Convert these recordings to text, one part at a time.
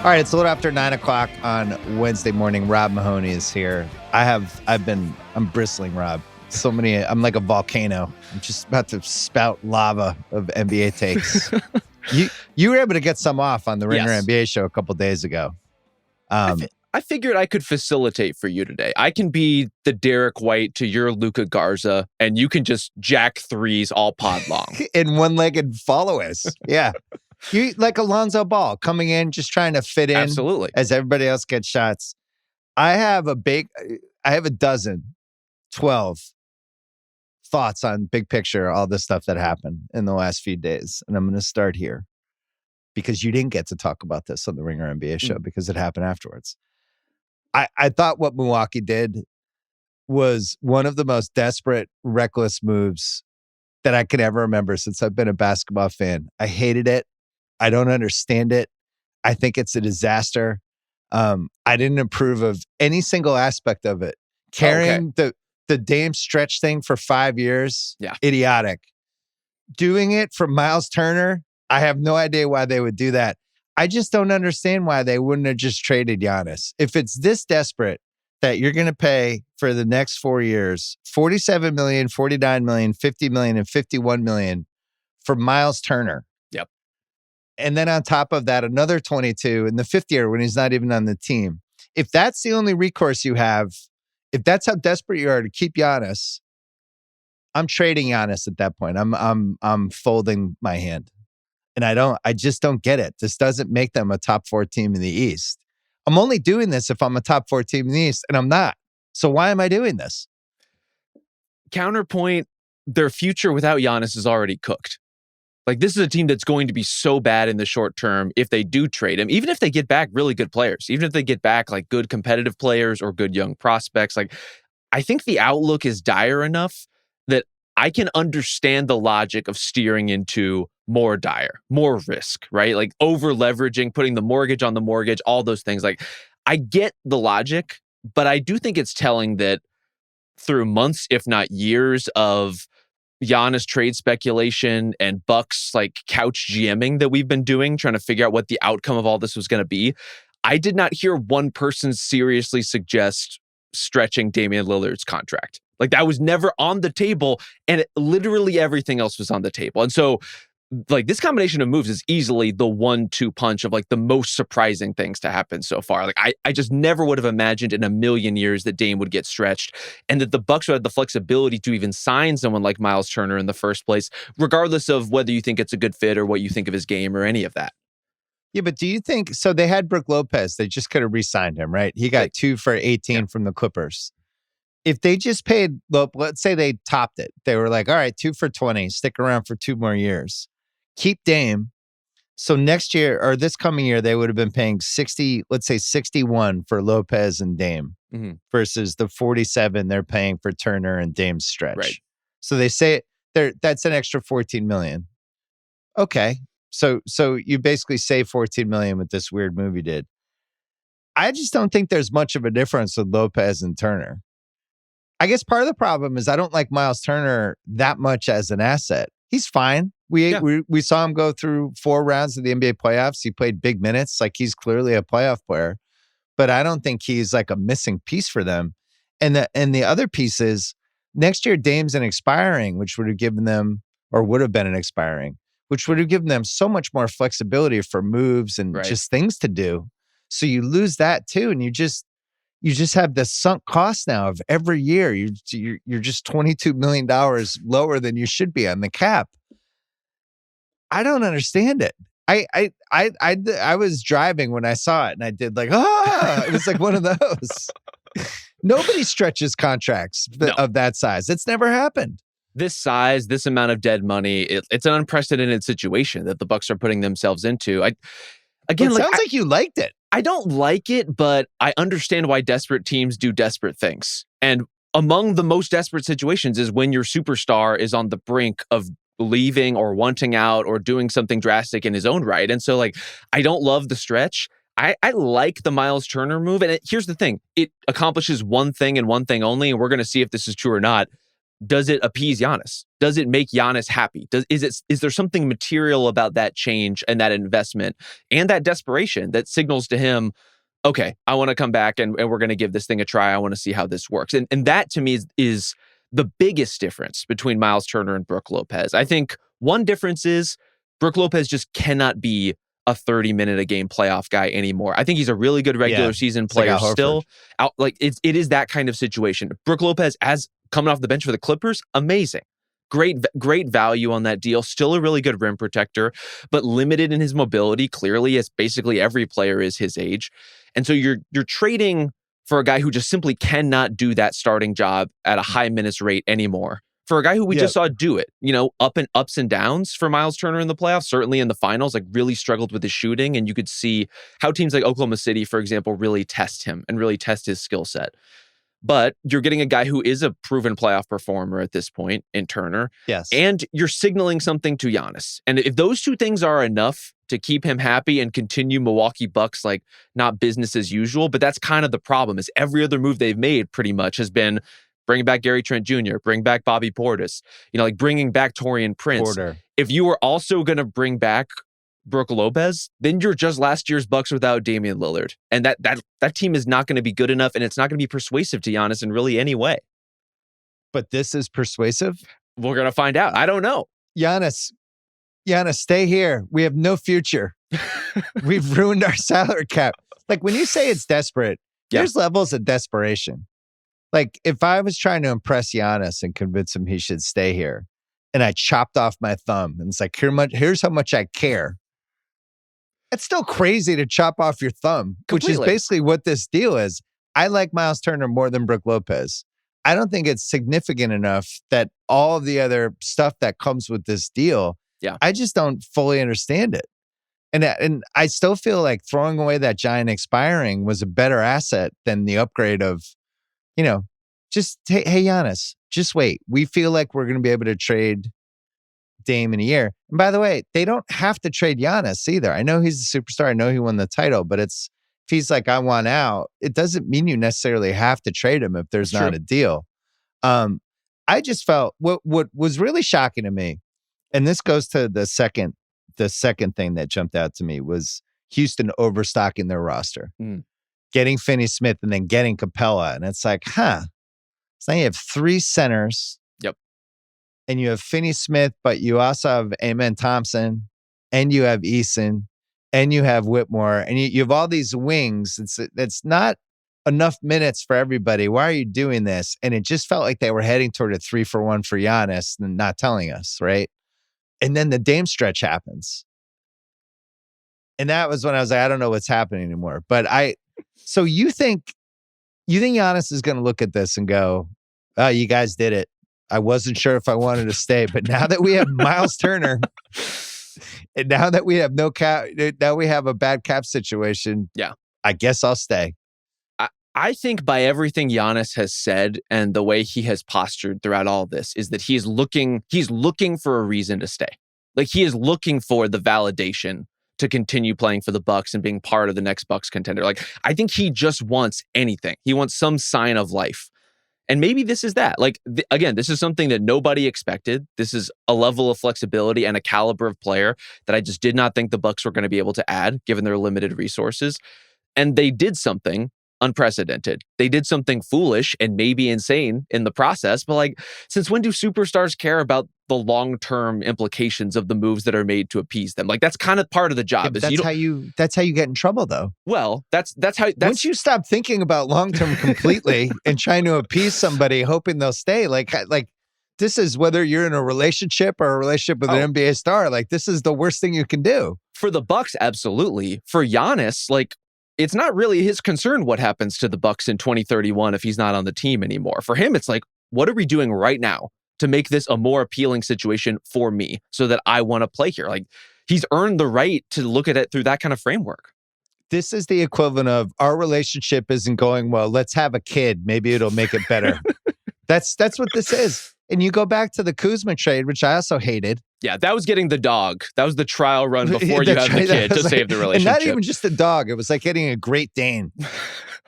All right, it's a little after 9 o'clock on Wednesday morning. Rob Mahoney is here. I'm bristling, Rob. So many, I'm like a volcano. I'm just about to spout lava of NBA takes. You were able to get some off on the Ringer NBA show a couple days ago. I figured I could facilitate for you today. I can be the Derek White to your Luka Garza, and you can just jack threes all pod long. In one-legged followers. Yeah. You like Alonzo Ball coming in, just trying to fit in. Absolutely. As everybody else gets shots. I have a 12 thoughts on big picture, all the stuff that happened in the last few days. And I'm going to start here because you didn't get to talk about this on the Ringer NBA show because it happened afterwards. I thought what Milwaukee did was one of the most desperate, reckless moves that I can ever remember since I've been a basketball fan. I hated it. I don't understand it. I think it's a disaster. I didn't approve of any single aspect of it. Carrying the Dame stretch thing for 5 years, idiotic. Doing it for Miles Turner, I have no idea why they would do that. I just don't understand why they wouldn't have just traded Giannis. If it's this desperate that you're going to pay for the next 4 years, $47 million, $49 million, $50 million, and $51 million for Miles Turner. Yep. And then on top of that, another 22 in the fifth year when he's not even on the team. If that's the only recourse you have, if that's how desperate you are to keep Giannis, I'm trading Giannis at that point. I'm folding my hand. And I just don't get it. This doesn't make them a top 4 team in the East. I'm only doing this if I'm a top 4 team in the East, and I'm not. So why am I doing this? Counterpoint, their future without Giannis is already cooked. Like, this is a team that's going to be so bad in the short term if they do trade him, even if they get back really good players, even if they get back like good competitive players or good young prospects. Like, I think the outlook is dire enough that I can understand the logic of steering into more dire, more risk, right? Like over leveraging, putting the mortgage on the mortgage, all those things. Like, I get the logic, but I do think it's telling that through months, if not years, of Giannis trade speculation and Bucks like couch GMing that we've been doing, trying to figure out what the outcome of all this was going to be, I did not hear one person seriously suggest stretching Damian Lillard's contract. Like, that was never on the table, and literally everything else was on the table. And so, like, this combination of moves is easily the 1-2 punch of like the most surprising things to happen so far. Like, I just never would have imagined in a million years that Dame would get stretched and that the Bucks would have the flexibility to even sign someone like Miles Turner in the first place, regardless of whether you think it's a good fit or what you think of his game or any of that. Yeah, but do you think, so they had Brook Lopez, they just could have re-signed him, right? He got 2 for 18 from the Clippers. If they just paid, let's say they topped it. They were like, all right, 2 for 20, stick around for 2 more years. Keep Dame. So next year or this coming year, they would have been paying 60, let's say 61 for Lopez and Dame versus the 47 they're paying for Turner and Dame's stretch. Right. So they say that's an extra 14 million. Okay. So you basically save 14 million with this weird move you did. I just don't think there's much of a difference with Lopez and Turner. I guess part of the problem is I don't like Miles Turner that much as an asset. He's fine. We saw him go through 4 rounds of the NBA playoffs. He played big minutes. Like, he's clearly a playoff player, but I don't think he's like a missing piece for them. And the other piece is next year Dame's an expiring, which would have given them, or would have been an expiring, which would have given them so much more flexibility for moves and just things to do. So you lose that too, and you just have the sunk cost now of every year. You're just $22 million lower than you should be on the cap. I don't understand it. I was driving when I saw it, and I did like, it was like one of those. Nobody stretches contracts of that size. It's never happened. This size, this amount of dead money, it's an unprecedented situation that the Bucks are putting themselves into. It sounds like you liked it. I don't like it, but I understand why desperate teams do desperate things. And among the most desperate situations is when your superstar is on the brink of leaving or wanting out or doing something drastic in his own right. And so, like, I don't love the stretch. I like the Miles Turner move. And here's the thing. It accomplishes one thing and one thing only, and we're going to see if this is true or not. does it appease Giannis? Does it make Giannis happy? Is there something material about that change and that investment and that desperation that signals to him, okay, I want to come back and we're going to give this thing a try. I want to see how this works. And that to me is the biggest difference between Miles Turner and Brook Lopez. I think one difference is Brook Lopez just cannot be a 30-minute-a-game playoff guy anymore. I think he's a really good regular season player still. It is that kind of situation. Brook Lopez, as coming off the bench for the Clippers, amazing. Great value on that deal. Still a really good rim protector, but limited in his mobility, clearly, as basically every player is his age. And so you're trading for a guy who just simply cannot do that starting job at a high minutes rate anymore. For a guy who we just saw do it, ups and downs for Miles Turner in the playoffs, certainly in the finals, really struggled with his shooting. And you could see how teams like Oklahoma City, for example, really test him and really test his skill set. But you're getting a guy who is a proven playoff performer at this point in Turner. Yes. And you're signaling something to Giannis. And if those two things are enough to keep him happy and continue Milwaukee Bucks not business as usual, but that's kind of the problem, is every other move they've made pretty much has been bring back Gary Trent Jr., bring back Bobby Portis, bringing back Taurean Prince. Porter. If you were also going to bring back Brook Lopez, then you're just last year's Bucks without Damian Lillard. And that team is not going to be good enough, and it's not going to be persuasive to Giannis in really any way. But this is persuasive? We're going to find out. I don't know. Giannis, stay here. We have no future. We've ruined our salary cap. When you say it's desperate, there's levels of desperation. If I was trying to impress Giannis and convince him he should stay here, and I chopped off my thumb, and it's here's how much I care. It's still crazy to chop off your thumb, which is basically what this deal is. I like Miles Turner more than Brook Lopez. I don't think it's significant enough that all of the other stuff that comes with this deal, I just don't fully understand it. And I still feel like throwing away that giant expiring was a better asset than the upgrade of, just, hey, Giannis, just wait. We feel like we're going to be able to trade Dame in a year. And by the way, they don't have to trade Giannis either. I know he's a superstar. I know he won the title, but if he's like, I want out, it doesn't mean you necessarily have to trade him if there's not a deal. I just felt what was really shocking to me, and this goes to the second thing that jumped out to me, was Houston overstocking their roster. Getting Finney-Smith and then getting Capella. And it's like, So now you have 3 centers. Yep. And you have Finney-Smith, but you also have Amen Thompson, and you have Eason, and you have Whitmore, and you have all these wings. It's not enough minutes for everybody. Why are you doing this? And it just felt like they were heading toward a 3-for-1 for Giannis and not telling us, right? And then the Dame stretch happens. And that was when I was like, I don't know what's happening anymore. So you think Giannis is going to look at this and go, oh, you guys did it. I wasn't sure if I wanted to stay, but now that we have Miles Turner, and now that we have no cap, now we have a bad cap situation. Yeah, I guess I'll stay. I think by everything Giannis has said and the way he has postured throughout all this is that he's looking for a reason to stay. He is looking for the validation to continue playing for the Bucks and being part of the next Bucks contender. I think he just wants anything. He wants some sign of life. And maybe this is that. Again, this is something that nobody expected. This is a level of flexibility and a caliber of player that I just did not think the Bucks were going to be able to add, given their limited resources. And they did something unprecedented. They did something foolish and maybe insane in the process. But since when do superstars care about the long-term implications of the moves that are made to appease them? That's kind of part of the job. Yeah, that's how you get in trouble, though. Well, that's how. Once you stop thinking about long-term completely and trying to appease somebody, hoping they'll stay, this is whether you're in a relationship or a relationship with an NBA star. This is the worst thing you can do. For the Bucks, absolutely. For Giannis, it's not really his concern what happens to the Bucks in 2031 if he's not on the team anymore. For him, it's what are we doing right now to make this a more appealing situation for me so that I want to play here? He's earned the right to look at it through that kind of framework. This is the equivalent of our relationship isn't going well. Let's have a kid. Maybe it'll make it better. That's what this is. And you go back to the Kuzma trade, which I also hated. Yeah, that was getting the dog. That was the trial run before you have the kid to save the relationship. And not even just the dog. It was like getting a Great Dane.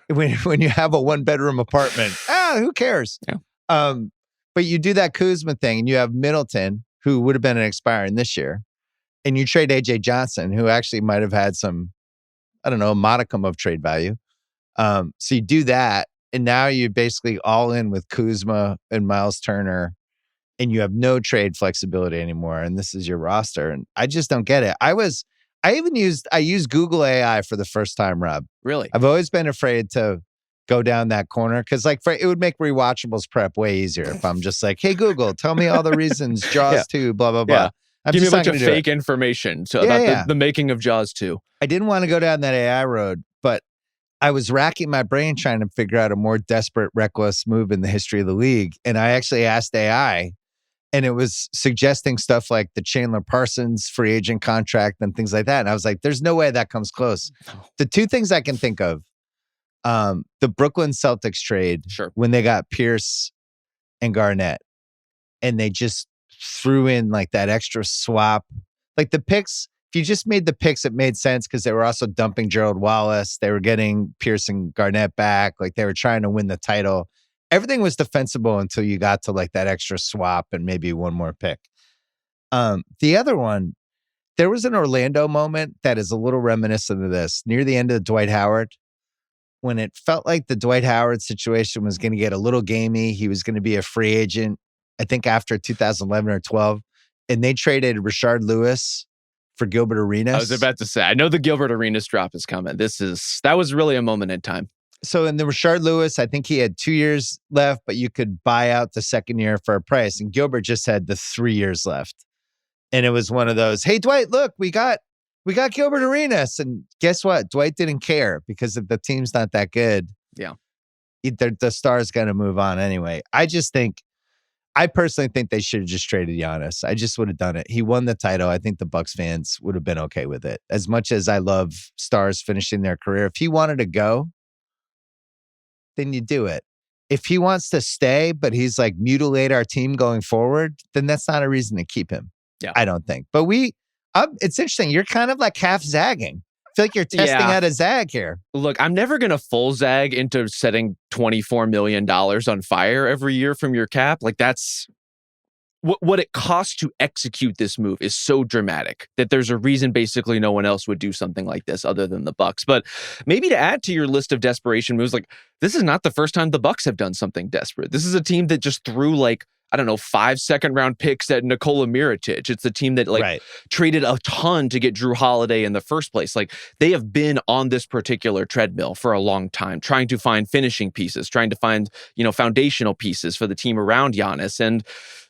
when you have a 1-bedroom apartment. Who cares? Yeah. But you do that Kuzma thing, and you have Middleton, who would have been an expiring this year, and you trade AJ Johnson, who actually might have had some, I don't know, modicum of trade value. So you do that, and now you're basically all in with Kuzma and Miles Turner, and you have no trade flexibility anymore. And this is your roster, and I just don't get it. I used Google AI for the first time, Rob. Really? I've always been afraid to go down that corner because, like, it would make rewatchables prep way easier if I'm just like, hey, Google, tell me all the reasons Jaws 2, blah, blah, blah. Yeah. I'm Give me just a bunch not of gonna do fake it. information about the making of Jaws 2. I didn't want to go down that AI road, but I was racking my brain trying to figure out a more desperate, reckless move in the history of the league. And I actually asked AI, and it was suggesting stuff like the Chandler Parsons free agent contract and things like that. And I was like, there's no way that comes close. The two things I can think of, the Brooklyn Celtics trade, when they got Pierce and Garnett, and they just threw in like that extra swap. Like the picks, if you just made the picks, it made sense because they were also dumping Gerald Wallace. They were getting Pierce and Garnett back. Like they were trying to win the title. Everything was defensible until you got to like that extra swap and maybe one more pick. The other one, there was an Orlando moment that is a little reminiscent of this near the end of Dwight Howard, when it felt like the Dwight Howard situation was going to get a little gamey. He was going to be a free agent, I think after 2011 or 12. And they traded Rashard Lewis for Gilbert Arenas. I was about to say, I know the Gilbert Arenas drop is coming. That was really a moment in time. So in the Rashard Lewis, I think he had 2 years left, but you could buy out the second year for a price. And Gilbert just had the 3 years left. And it was one of those, hey, Dwight, look, we got Gilbert Arenas. And guess what? Dwight didn't care because if the team's not that good, the star's going to move on anyway. I personally think they should have just traded Giannis. I just would have done it. He won the title. I think the Bucks fans would have been okay with it. As much as I love stars finishing their career, if he wanted to go, then you do it. If he wants to stay, but he's like mutilate our team going forward, then that's not a reason to keep him. Yeah, I don't think. But it's interesting. You're kind of like half zagging. I feel like you're testing out a zag here. Look, I'm never going to full zag into setting $24 million on fire every year from your cap. Like that's what it costs to execute this move is so dramatic that there's a reason basically no one else would do something like this other than the Bucks. But maybe to add to your list of desperation moves, like this is not the first time the Bucks have done something desperate. This is a team that just threw like, I don't know, 5 second-round picks at Nikola Mirotic. It's the team that traded a ton to get Drew Holiday in the first place. Like they have been on this particular treadmill for a long time, trying to find finishing pieces, trying to find, foundational pieces for the team around Giannis. And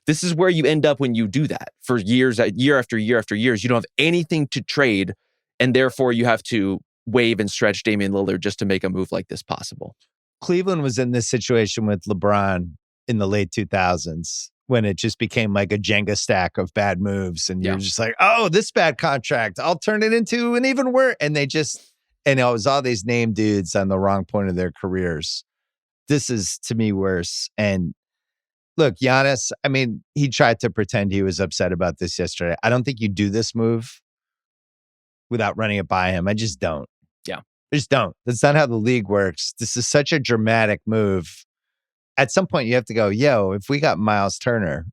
this is where you end up when you do that for years, year after year after years. You don't have anything to trade, and therefore you have to waive and stretch Damian Lillard just to make a move like this possible. Cleveland was in this situation with LeBron in the late 2000s when it just became like a Jenga stack of bad moves. And you're just like, oh, this bad contract, I'll turn it into an even worse. And it was all these name dudes on the wrong point of their careers. This is, to me, worse. And look, Giannis, I mean, he tried to pretend he was upset about this yesterday. I don't think you do this move without running it by him. I just don't. Yeah. I just don't. That's not how the league works. This is such a dramatic move. At some point, you have to go, if we got Miles Turner,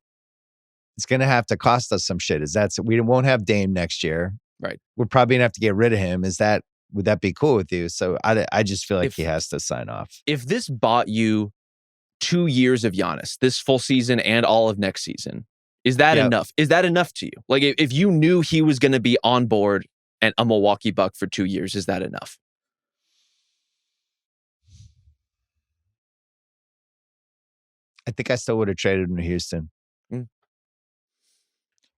it's going to have to cost us some shit. We won't have Dame next year. Right. We're probably going to have to get rid of him. Would that be cool with you? So I just feel like he has to sign off. If this bought you 2 years of Giannis, this full season and all of next season, is that enough? Is that enough to you? Like if you knew he was going to be on board and a Milwaukee Buck for 2 years, is that enough? I think I still would have traded him to Houston.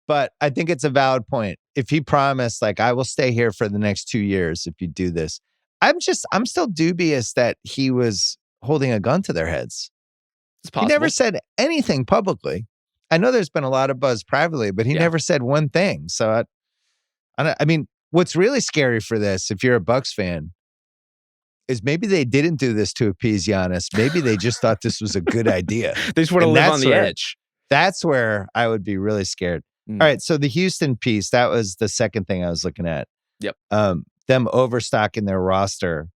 But I think it's a valid point. If he promised, like, I will stay here for the next 2 years if you do this, I'm still dubious that he was holding a gun to their heads. It's possible. He never said anything publicly. I know there's been a lot of buzz privately, but he never said one thing. So I mean, what's really scary for this, if you're a Bucks fan, is maybe they didn't do this to appease Giannis. Maybe they just thought this was a good idea. They just want to live on the edge. That's where I would be really scared. All right, so the Houston piece, that was the second thing I was looking at. Yep. Them overstocking their roster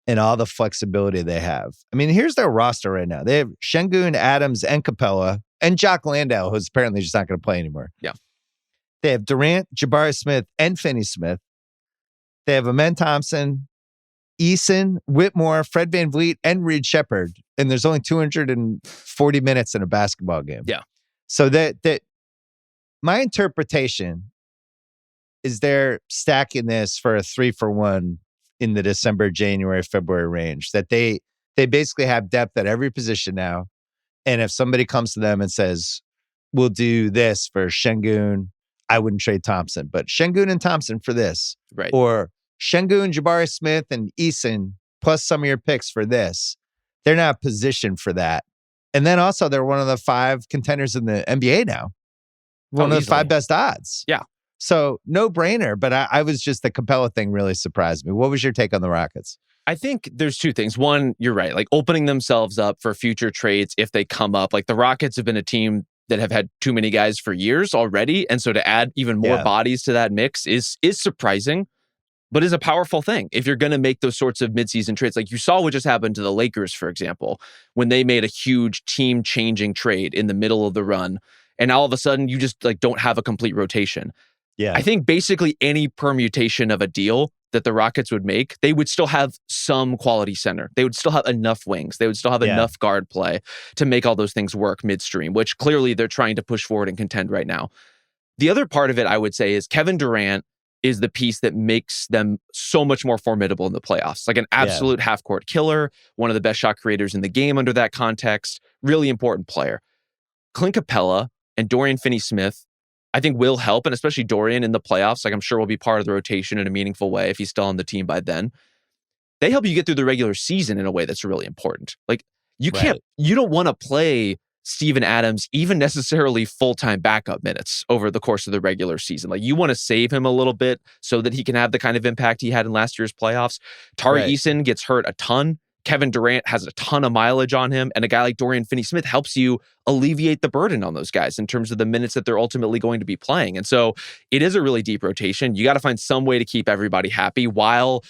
and all the flexibility they have. I mean, here's their roster right now. They have Şengün, Adams, and Capella, and Jock Landale, who's apparently just not going to play anymore. Yeah. They have Durant, Jabari Smith, and Finney Smith. They have Amen Thompson, Eason, Whitmore, Fred VanVleet, and Reed Shepherd. And there's only 240 minutes in a basketball game. Yeah. So that my interpretation is they're stacking this for a 3-for-1 in the December, January, February range. That they basically have depth at every position now. And if somebody comes to them and says, we'll do this for Şengün, I wouldn't trade Thompson, but Şengün and Thompson for this. Right. Or Şengün, Jabari Smith, and Eason, plus some of your picks for this. They're not positioned for that. And then also, they're one of the 5 contenders in the NBA now. One of the 5 best odds. Yeah. So, no brainer. But I was just, the Capella thing really surprised me. What was your take on the Rockets? I think there's 2 things. One, you're right. Like opening themselves up for future trades if they come up. Like the Rockets have been a team that have had too many guys for years already. And so to add even more bodies to that mix is surprising, but is a powerful thing. If you're going to make those sorts of midseason trades, like you saw what just happened to the Lakers, for example, when they made a huge team-changing trade in the middle of the run, and all of a sudden you just like don't have a complete rotation. Yeah. I think basically any permutation of a deal that the Rockets would make, they would still have some quality center. They would still have enough wings. They would still have enough guard play to make all those things work midstream, which clearly they're trying to push forward and contend right now. The other part of it, I would say, is Kevin Durant is the piece that makes them so much more formidable in the playoffs. Like an absolute half-court killer, one of the best shot creators in the game under that context, really important player. Clint Capella and Dorian Finney-Smith, I think will help, and especially Dorian in the playoffs. Like I'm sure will be part of the rotation in a meaningful way if he's still on the team by then. They help you get through the regular season in a way that's really important. Like you don't want to play Steven Adams even necessarily full-time backup minutes over the course of the regular season. Like you want to save him a little bit so that he can have the kind of impact he had in last year's playoffs. Tari Eason gets hurt a ton. Kevin Durant has a ton of mileage on him, and a guy like Dorian Finney-Smith helps you alleviate the burden on those guys in terms of the minutes that they're ultimately going to be playing. And so it is a really deep rotation. You got to find some way to keep everybody happy while,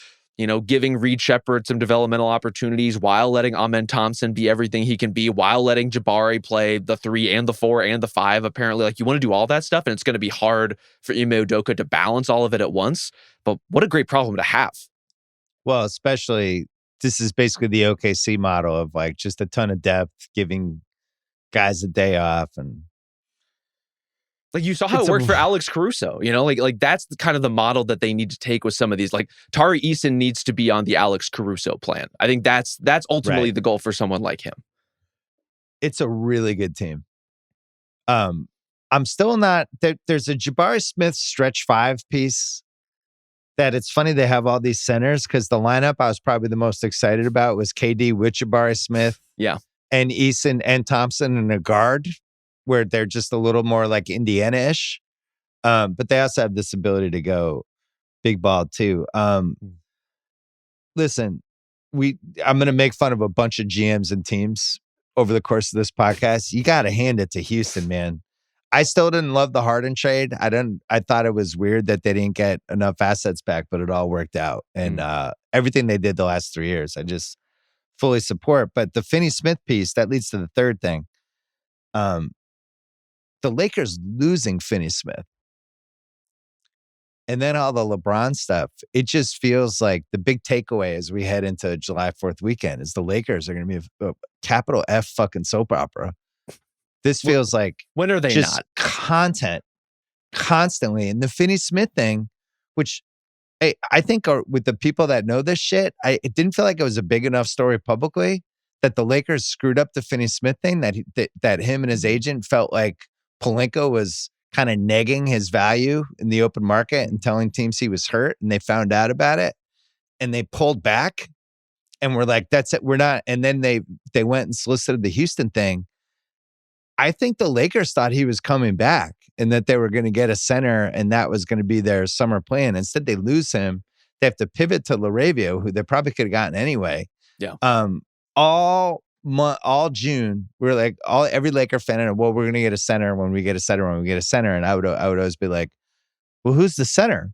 giving Reed Shepherd some developmental opportunities, while letting Amen Thompson be everything he can be, while letting Jabari play the 3 and the 4 and the 5. Apparently, like you want to do all that stuff, and it's going to be hard for Ime Udoka to balance all of it at once. But what a great problem to have. Well, especially this is basically the OKC model of like just a ton of depth, giving guys a day off. And like you saw how it worked for Alex Caruso, like that's the kind of the model that they need to take with some of these. Like Tari Eason needs to be on the Alex Caruso plan. I think that's ultimately the goal for someone like him. It's a really good team. I'm still not, there's a Jabari Smith stretch 5 piece that it's funny they have all these centers, because the lineup I was probably the most excited about was KD with Jabari Smith. Yeah. And Eason and Thompson in a guard, where they're just a little more like Indiana-ish. But they also have this ability to go big ball too. Listen, I'm going to make fun of a bunch of GMs and teams over the course of this podcast. You got to hand it to Houston, man. I still didn't love the Harden trade. I thought it was weird that they didn't get enough assets back, but it all worked out. And everything they did the last 3 years, I just fully support. But the Finney-Smith piece, that leads to the third thing. The Lakers losing Finney-Smith, and then all the LeBron stuff, it just feels like the big takeaway as we head into July 4th weekend is the Lakers are going to be a capital F fucking soap opera. This feels like when are they just not content constantly. And the Finney-Smith thing, which I think with the people that know this shit, it didn't feel like it was a big enough story publicly that the Lakers screwed up the Finney-Smith thing, that him and his agent felt like Pelinka was kind of negging his value in the open market and telling teams he was hurt, and they found out about it and they pulled back and were like, that's it, we're not. And then they went and solicited the Houston thing. I think the Lakers thought he was coming back and that they were going to get a center and that was going to be their summer plan. Instead, they lose him. They have to pivot to LaRavio, who they probably could have gotten anyway. Yeah. All June, we're like, every Laker fan, well, we're going to get a center when we get a center, And I would always be like, well, who's the center?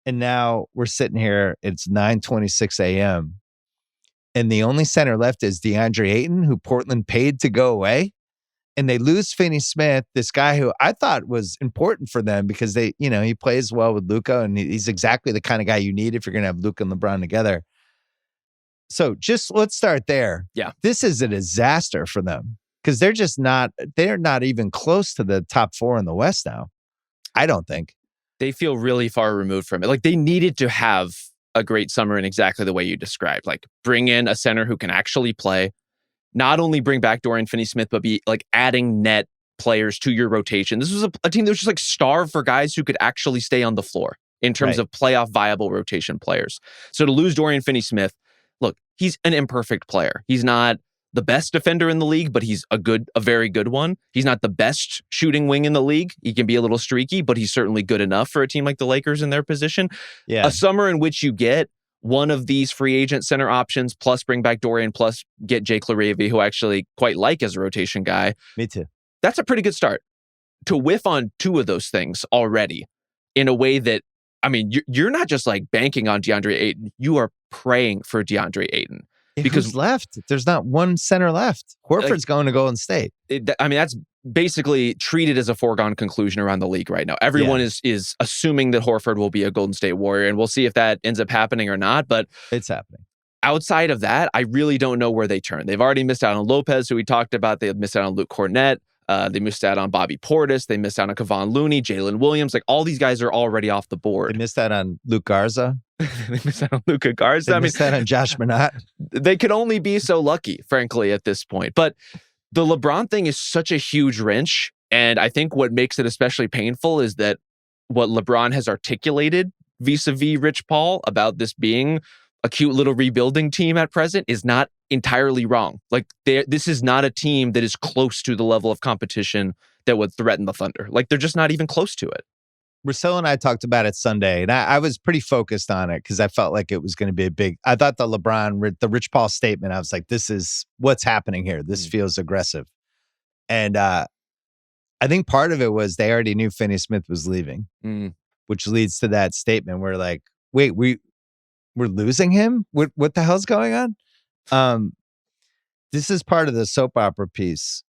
And now we're sitting here, it's 9:26 a.m. And the only center left is DeAndre Ayton, who Portland paid to go away. and they lose Finney-Smith, this guy who I thought was important for them because he plays well with Luka, and he's exactly the kind of guy you need if you're going to have Luka and LeBron together. So let's start there. Yeah. This is a disaster for them because they're not even close to the top 4 in the West now. I don't think. They feel really far removed from it. Like, they needed to have a great summer in exactly the way you described. Like, bring in a center who can actually play, not only bring back Dorian Finney-Smith, but be like adding net players to your rotation. This was a team that was just like starved for guys who could actually stay on the floor in terms of playoff viable rotation players. So to lose Dorian Finney-Smith, look, he's an imperfect player. He's not the best defender in the league, but he's a very good one. He's not the best shooting wing in the league. He can be a little streaky, but he's certainly good enough for a team like the Lakers in their position. Yeah. A summer in which you get one of these free agent center options, plus bring back Dorian, plus get Jake LaRavie, who I actually quite like as a rotation guy. Me too. That's a pretty good start. To whiff on 2 of those things already in a way that, I mean, you're not just like banking on DeAndre Ayton. You are praying for DeAndre Ayton. Because who's left? There's not one center left. Horford's going to Golden State. That's basically treated as a foregone conclusion around the league right now. Everyone is assuming that Horford will be a Golden State Warrior, and we'll see if that ends up happening or not. But it's happening. Outside of that, I really don't know where they turn. They've already missed out on Lopez, who we talked about. They've missed out on Luke Cornett. They missed out on Bobby Portis. They missed out on Kevon Looney, Jalen Williams. Like, all these guys are already off the board. They missed out on Luke Garza. They missed out on Luka Garza. They missed out on Josh Minott. They could only be so lucky, frankly, at this point. But the LeBron thing is such a huge wrench. And I think what makes it especially painful is that what LeBron has articulated vis-a-vis Rich Paul about this being a cute little rebuilding team at present is not entirely wrong. Like, this is not a team that is close to the level of competition that would threaten the Thunder. Like, they're just not even close to it. Rousseau and I talked about it Sunday, and I was pretty focused on it because I felt like it was going to be I thought the Rich Paul statement, I was like, this is what's happening here. This feels aggressive. And I think part of it was they already knew Finney-Smith was leaving, which leads to that statement where like, wait, we're losing him? What the hell's going on? This is part of the soap opera piece.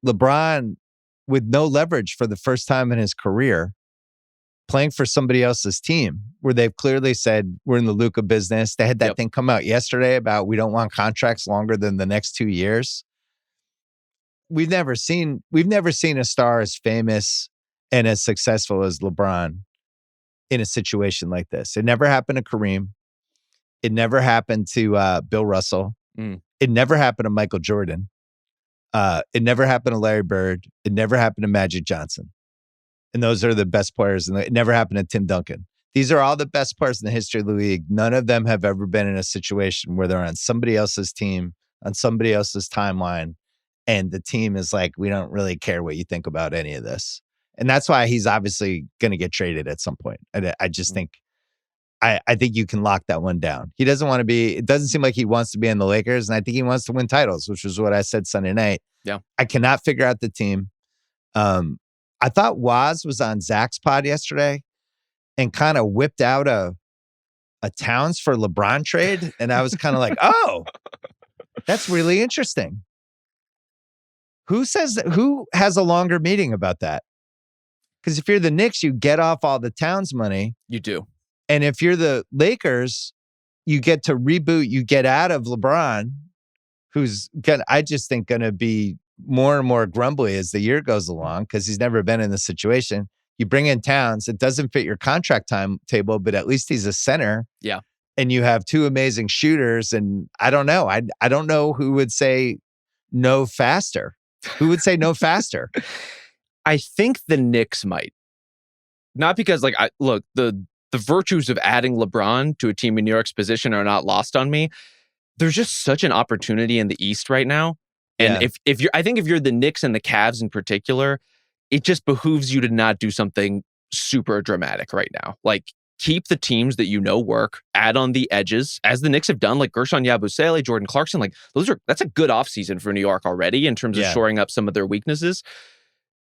LeBron, with no leverage for the first time in his career, playing for somebody else's team where they've clearly said, we're in the Luka business. They had that thing come out yesterday about we don't want contracts longer than the next 2 years. We've never seen a star as famous and as successful as LeBron in a situation like this. It never happened to Kareem. It never happened to Bill Russell. It never happened to Michael Jordan. It never happened to Larry Bird. It never happened to Magic Johnson. And those are the best players. And it never happened to Tim Duncan. These are all the best players in the history of the league. None of them have ever been in a situation where they're on somebody else's team, on somebody else's timeline. And the team is like, we don't really care what you think about any of this. And that's why he's obviously going to get traded at some point. I just think, I think you can lock that one down. He doesn't want to be, it doesn't seem like he wants to be in the Lakers. And I think he wants to win titles, which was what I said Sunday night. Yeah. I cannot figure out the team. I thought Waz was on Zach's pod yesterday and kind of whipped out a Towns for LeBron trade. And I was kind of like, oh, that's really interesting. Who has a longer meeting about that? Because if you're the Knicks, you get off all the Towns money. You do. And if you're the Lakers, you get to reboot, you get out of LeBron, who's I just think going to be more and more grumbly as the year goes along because he's never been in this situation. You bring in Towns, it doesn't fit your contract timetable, but at least he's a center. Yeah. And you have 2 amazing shooters. And I don't know. I don't know who would say no faster. Who would say no faster? I think the Knicks might. Not because, like, the virtues of adding LeBron to a team in New York's position are not lost on me. There's just such an opportunity in the East right now. And if you're the Knicks and the Cavs in particular, it just behooves you to not do something super dramatic right now. Like, keep the teams that you know work, add on the edges, as the Knicks have done, like Gershon Yabusele, Jordan Clarkson. Like, that's a good offseason for New York already in terms of shoring up some of their weaknesses.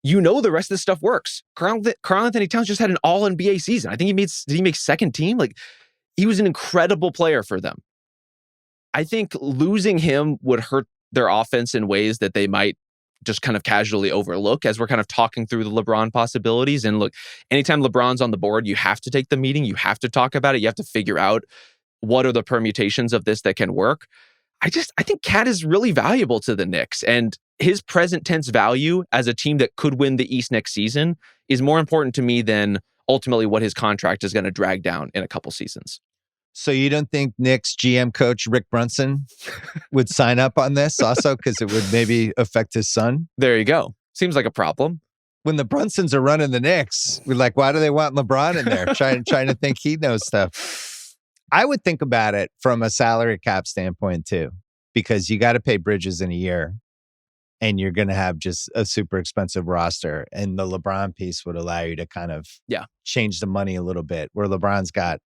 You know the rest of this stuff works. Karl Anthony Towns just had an all-NBA season. I think did he make second team? Like, he was an incredible player for them. I think losing him would hurt their offense in ways that they might just kind of casually overlook as we're kind of talking through the LeBron possibilities. And look, anytime LeBron's on the board, you have to take the meeting. You have to talk about it. You have to figure out what are the permutations of this that can work. I think Cat is really valuable to the Knicks, and his present tense value as a team that could win the East next season is more important to me than ultimately what his contract is going to drag down in a couple seasons. So you don't think Knicks GM coach Rick Brunson would sign up on this also because it would maybe affect his son? There you go. Seems like a problem. When the Brunsons are running the Knicks, we're like, why do they want LeBron in there? trying to think he knows stuff. I would think about it from a salary cap standpoint too, because you got to pay Bridges in a year and you're going to have just a super expensive roster. And the LeBron piece would allow you to kind of change the money a little bit, where LeBron's got,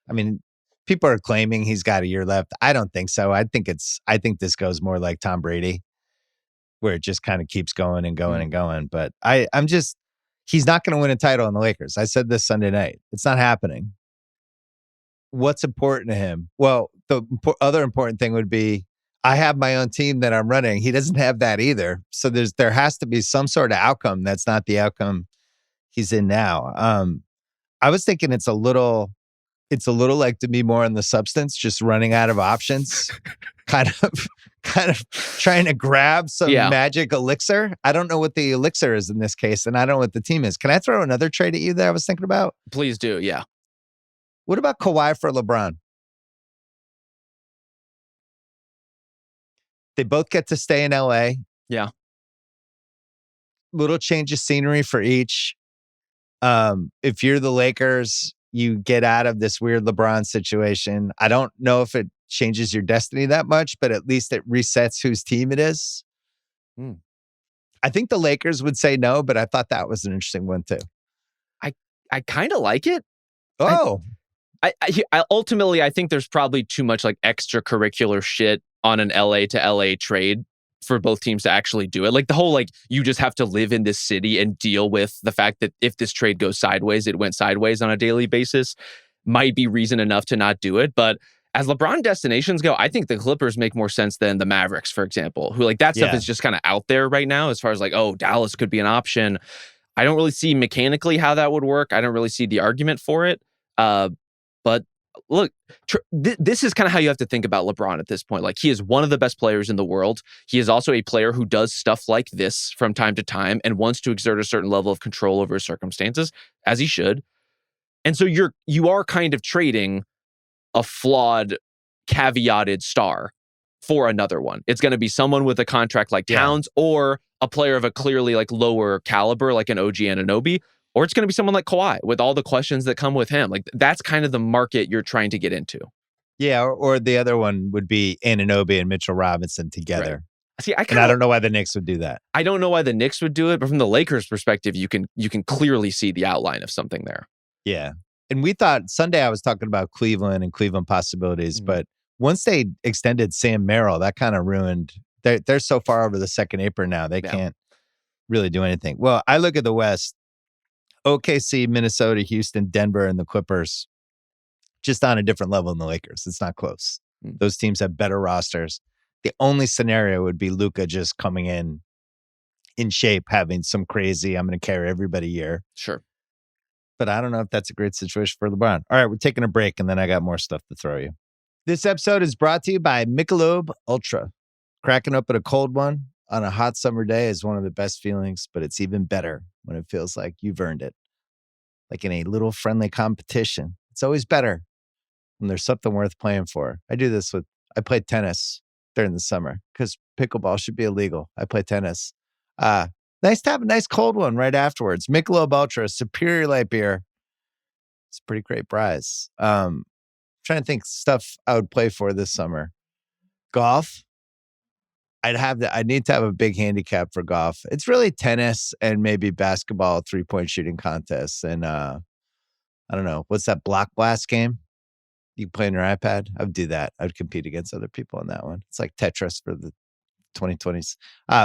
I mean, people are claiming he's got a year left. I don't think so. I think this goes more like Tom Brady, where it just kind of keeps going and going and going. But he's not going to win a title in the Lakers. I said this Sunday night. It's not happening. What's important to him? Well, the other important thing would be, I have my own team that I'm running. He doesn't have that either. So there has to be some sort of outcome that's not the outcome he's in now. I was thinking it's a little like, to be more on the substance, just running out of options, kind of trying to grab some magic elixir. I don't know what the elixir is in this case, and I don't know what the team is. Can I throw another trade at you that I was thinking about? Please do, yeah. What about Kawhi for LeBron? They both get to stay in LA. Yeah. Little change of scenery for each. If you're the Lakers, you get out of this weird LeBron situation. I don't know if it changes your destiny that much, but at least it resets whose team it is. I think the Lakers would say no, but I thought that was an interesting one too. I kind of like it. Oh. I ultimately, I think there's probably too much like extracurricular shit on an LA to LA trade for both teams to actually do it. Like the whole, like, you just have to live in this city and deal with the fact that if this trade goes sideways, it went sideways on a daily basis, might be reason enough to not do it. But as LeBron destinations go, I think the Clippers make more sense than the Mavericks, for example, who, like, that stuff is just kind of out there right now as far as like, oh, Dallas could be an option. I don't really see mechanically how that would work. I don't really see the argument for it. But look, this is kind of how you have to think about LeBron at this point. Like, he is one of the best players in the world. He is also a player who does stuff like this from time to time and wants to exert a certain level of control over his circumstances, as he should. And so you are kind of trading a flawed, caveated star for another one. It's going to be someone with a contract like Towns, or a player of a clearly like lower caliber, like an OG Anunoby. Or it's going to be someone like Kawhi with all the questions that come with him. Like, that's kind of the market you're trying to get into. Yeah, or the other one would be Anunoby and Mitchell Robinson together. Right. See, I don't know why the Knicks would do that. I don't know why the Knicks would do it, but from the Lakers' perspective, you can clearly see the outline of something there. Yeah. And we thought Sunday I was talking about Cleveland and Cleveland possibilities, but once they extended Sam Merrill, that kind of ruined. They're so far over the second apron now, they can't really do anything. Well, I look at the West. OKC, Minnesota, Houston, Denver, and the Clippers, just on a different level than the Lakers. It's not close. Those teams have better rosters. The only scenario would be Luka just coming in shape, having some crazy, I'm going to carry everybody year. Sure. But I don't know if that's a great situation for LeBron. All right, we're taking a break, and then I got more stuff to throw you. This episode is brought to you by Michelob Ultra. Cracking open a cold one on a hot summer day is one of the best feelings, but it's even better when it feels like you've earned it. Like in a little friendly competition. It's always better when there's something worth playing for. I play tennis during the summer because pickleball should be illegal. I play tennis. Nice to have a nice cold one right afterwards. Michelob Ultra, superior light beer. It's a pretty great prize. Trying to think stuff I would play for this summer. Golf. I need to have a big handicap for golf. It's really tennis and maybe basketball 3-point shooting contests. And I don't know. What's that block blast game? You play on your iPad? I would do that. I would compete against other people on that one. It's like Tetris for the 2020s.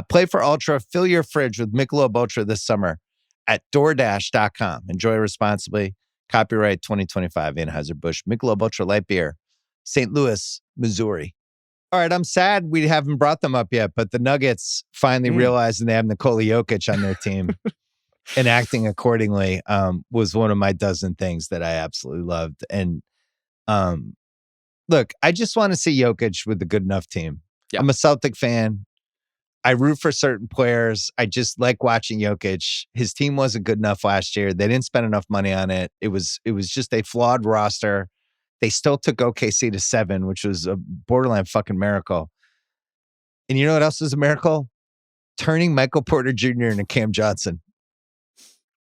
Play for Ultra. Fill your fridge with Michelob Ultra this summer at Doordash.com. Enjoy responsibly. Copyright 2025 Anheuser-Busch Michelob Ultra Light Beer. St. Louis, Missouri. All right, I'm sad we haven't brought them up yet, but the Nuggets finally realizing they have Nikola Jokic on their team and acting accordingly was one of my dozen things that I absolutely loved. And look, I just want to see Jokic with a good enough team. Yeah. I'm a Celtic fan. I root for certain players. I just like watching Jokic. His team wasn't good enough last year. They didn't spend enough money on it. It was just a flawed roster. They still took OKC to 7, which was a borderline fucking miracle. And you know what else is a miracle? Turning Michael Porter Jr. into Cam Johnson.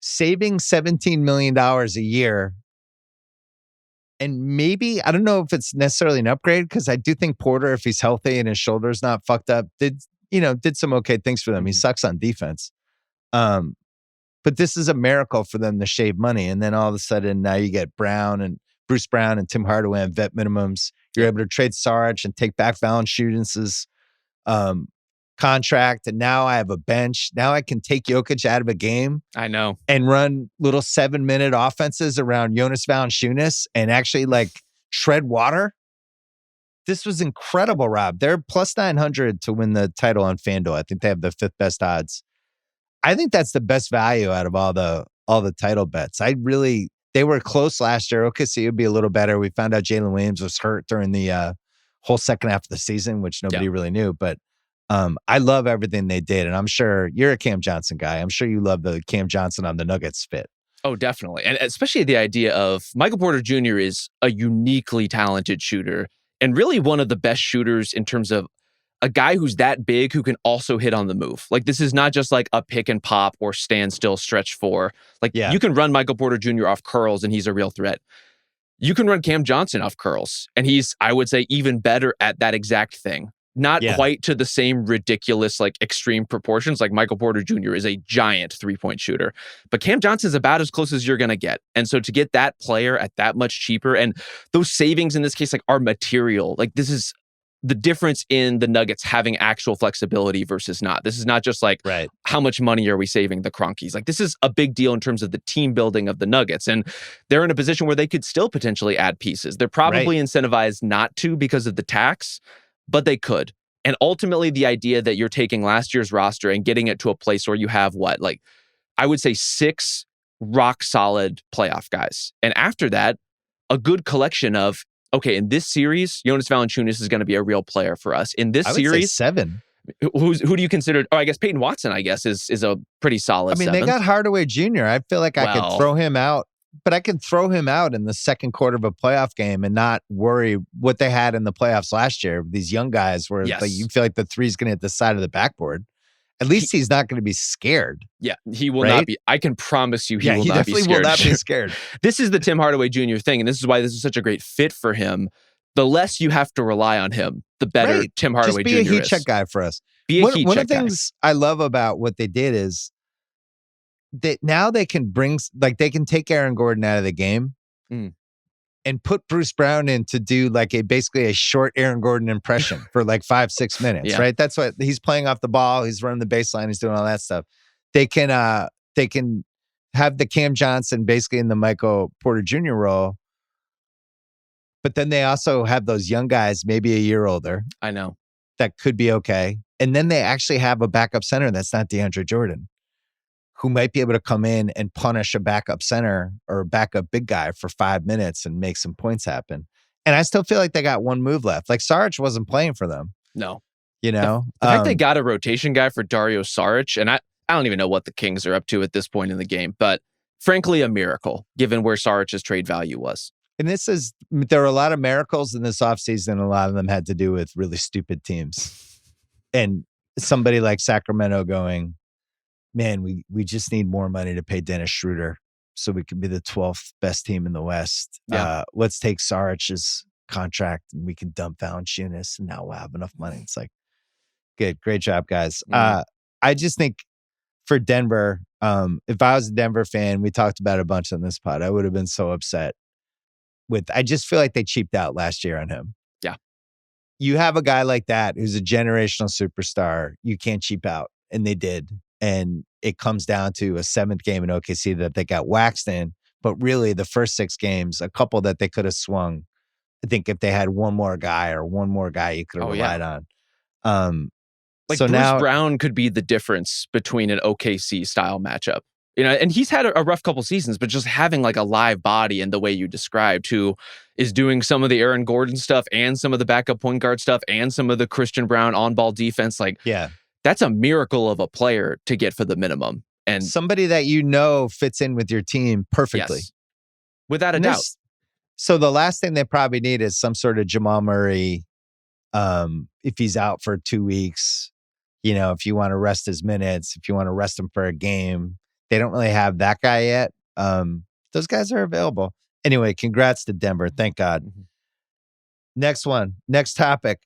Saving $17 million a year. And maybe, I don't know if it's necessarily an upgrade, because I do think Porter, if he's healthy and his shoulder's not fucked up, did some okay things for them. He sucks on defense. But this is a miracle for them to shave money. And then all of a sudden, now you get Bruce Brown and Tim Hardaway on vet minimums. You're able to trade Saric and take back Valanciunas' contract. And now I have a bench. Now I can take Jokic out of a game. I know. And run little 7-minute offenses around Jonas Valanciunas and actually tread water. This was incredible, Rob. They're plus 900 to win the title on FanDuel. I think they have the 5th best odds. I think that's the best value out of all the title bets. They were close last year. OKC would be a little better. We found out Jalen Williams was hurt during the whole second half of the season, which nobody really knew. But I love everything they did. And I'm sure you're a Cam Johnson guy. I'm sure you love the Cam Johnson on the Nuggets fit. Oh, definitely. And especially the idea of Michael Porter Jr. is a uniquely talented shooter and really one of the best shooters in terms of a guy who's that big who can also hit on the move. Like, this is not just like a pick and pop or stand still stretch 4. You can run Michael Porter Jr. off curls and he's a real threat. You can run Cam Johnson off curls and he's, I would say, even better at that exact thing. Not quite to the same ridiculous, extreme proportions. Like, Michael Porter Jr. is a giant 3-point shooter, but Cam Johnson's about as close as you're going to get. And so to get that player at that much cheaper, and those savings in this case, are material. This is the difference in the Nuggets having actual flexibility versus not. This is not just how much money are we saving the Cronkies? This is a big deal in terms of the team building of the Nuggets. And they're in a position where they could still potentially add pieces. They're probably incentivized not to because of the tax, but they could. And ultimately, the idea that you're taking last year's roster and getting it to a place where you have I would say 6 rock solid playoff guys. And after that, a good collection of, okay, in this series, Jonas Valanciunas is going to be a real player for us. In this series, would say 7. Who do you consider? Oh, I guess Peyton Watson, is a pretty solid 7. They got Hardaway Jr. I feel like I could throw him out. But I can throw him out in the second quarter of a playoff game and not worry what they had in the playoffs last year. These young guys where you feel like the 3's going to hit the side of the backboard. At least he's not going to be scared. Yeah, he will not be. I can promise you he will not be scared. He definitely will not be scared. This is the Tim Hardaway Jr. thing, and this is why this is such a great fit for him. The less you have to rely on him, the better Tim Hardaway Jr. is. Just be a heat check guy for us. One of the things I love about what they did is that now they can they can take Aaron Gordon out of the game and put Bruce Brown in to do basically a short Aaron Gordon impression for 5-6 minutes, right? That's what he's playing off the ball. He's running the baseline. He's doing all that stuff. They can have the Cam Johnson basically in the Michael Porter Jr. role, but then they also have those young guys, maybe a year older. I know. That could be okay. And then they actually have a backup center that's not DeAndre Jordan, who might be able to come in and punish a backup center or a backup big guy for 5 minutes and make some points happen. And I still feel like they got one move left. Saric wasn't playing for them. No. The fact they got a rotation guy for Dario Saric, and I don't even know what the Kings are up to at this point in the game, but frankly, a miracle, given where Saric's trade value was. And there are a lot of miracles in this offseason. A lot of them had to do with really stupid teams. And somebody like Sacramento going, man, we just need more money to pay Dennis Schroeder so we can be the 12th best team in the West. Yeah. Let's take Saric's contract and we can dump Valanciunas and now we'll have enough money. It's good. Great job, guys. I just think for Denver, if I was a Denver fan, we talked about it a bunch on this pod, I would have been so upset I just feel like they cheaped out last year on him. Yeah. You have a guy like that who's a generational superstar. You can't cheap out. And they did. And it comes down to a 7th game in OKC that they got waxed in. But really, the first 6 games, a couple that they could have swung, I think if they had one more guy you could have relied on. Like so Bruce now Brown could be the difference between an OKC style matchup. And he's had a rough couple seasons, but just having like a live body in the way you described, who is doing some of the Aaron Gordon stuff and some of the backup point guard stuff and some of the Christian Brown on-ball defense, like that's a miracle of a player to get for the minimum. And somebody that fits in with your team perfectly. Yes, without a doubt. So the last thing they probably need is some sort of Jamal Murray, if he's out for 2 weeks, if you want to rest his minutes, if you want to rest him for a game. They don't really have that guy yet. Those guys are available. Anyway, congrats to Denver. Thank God. Mm-hmm. Next topic.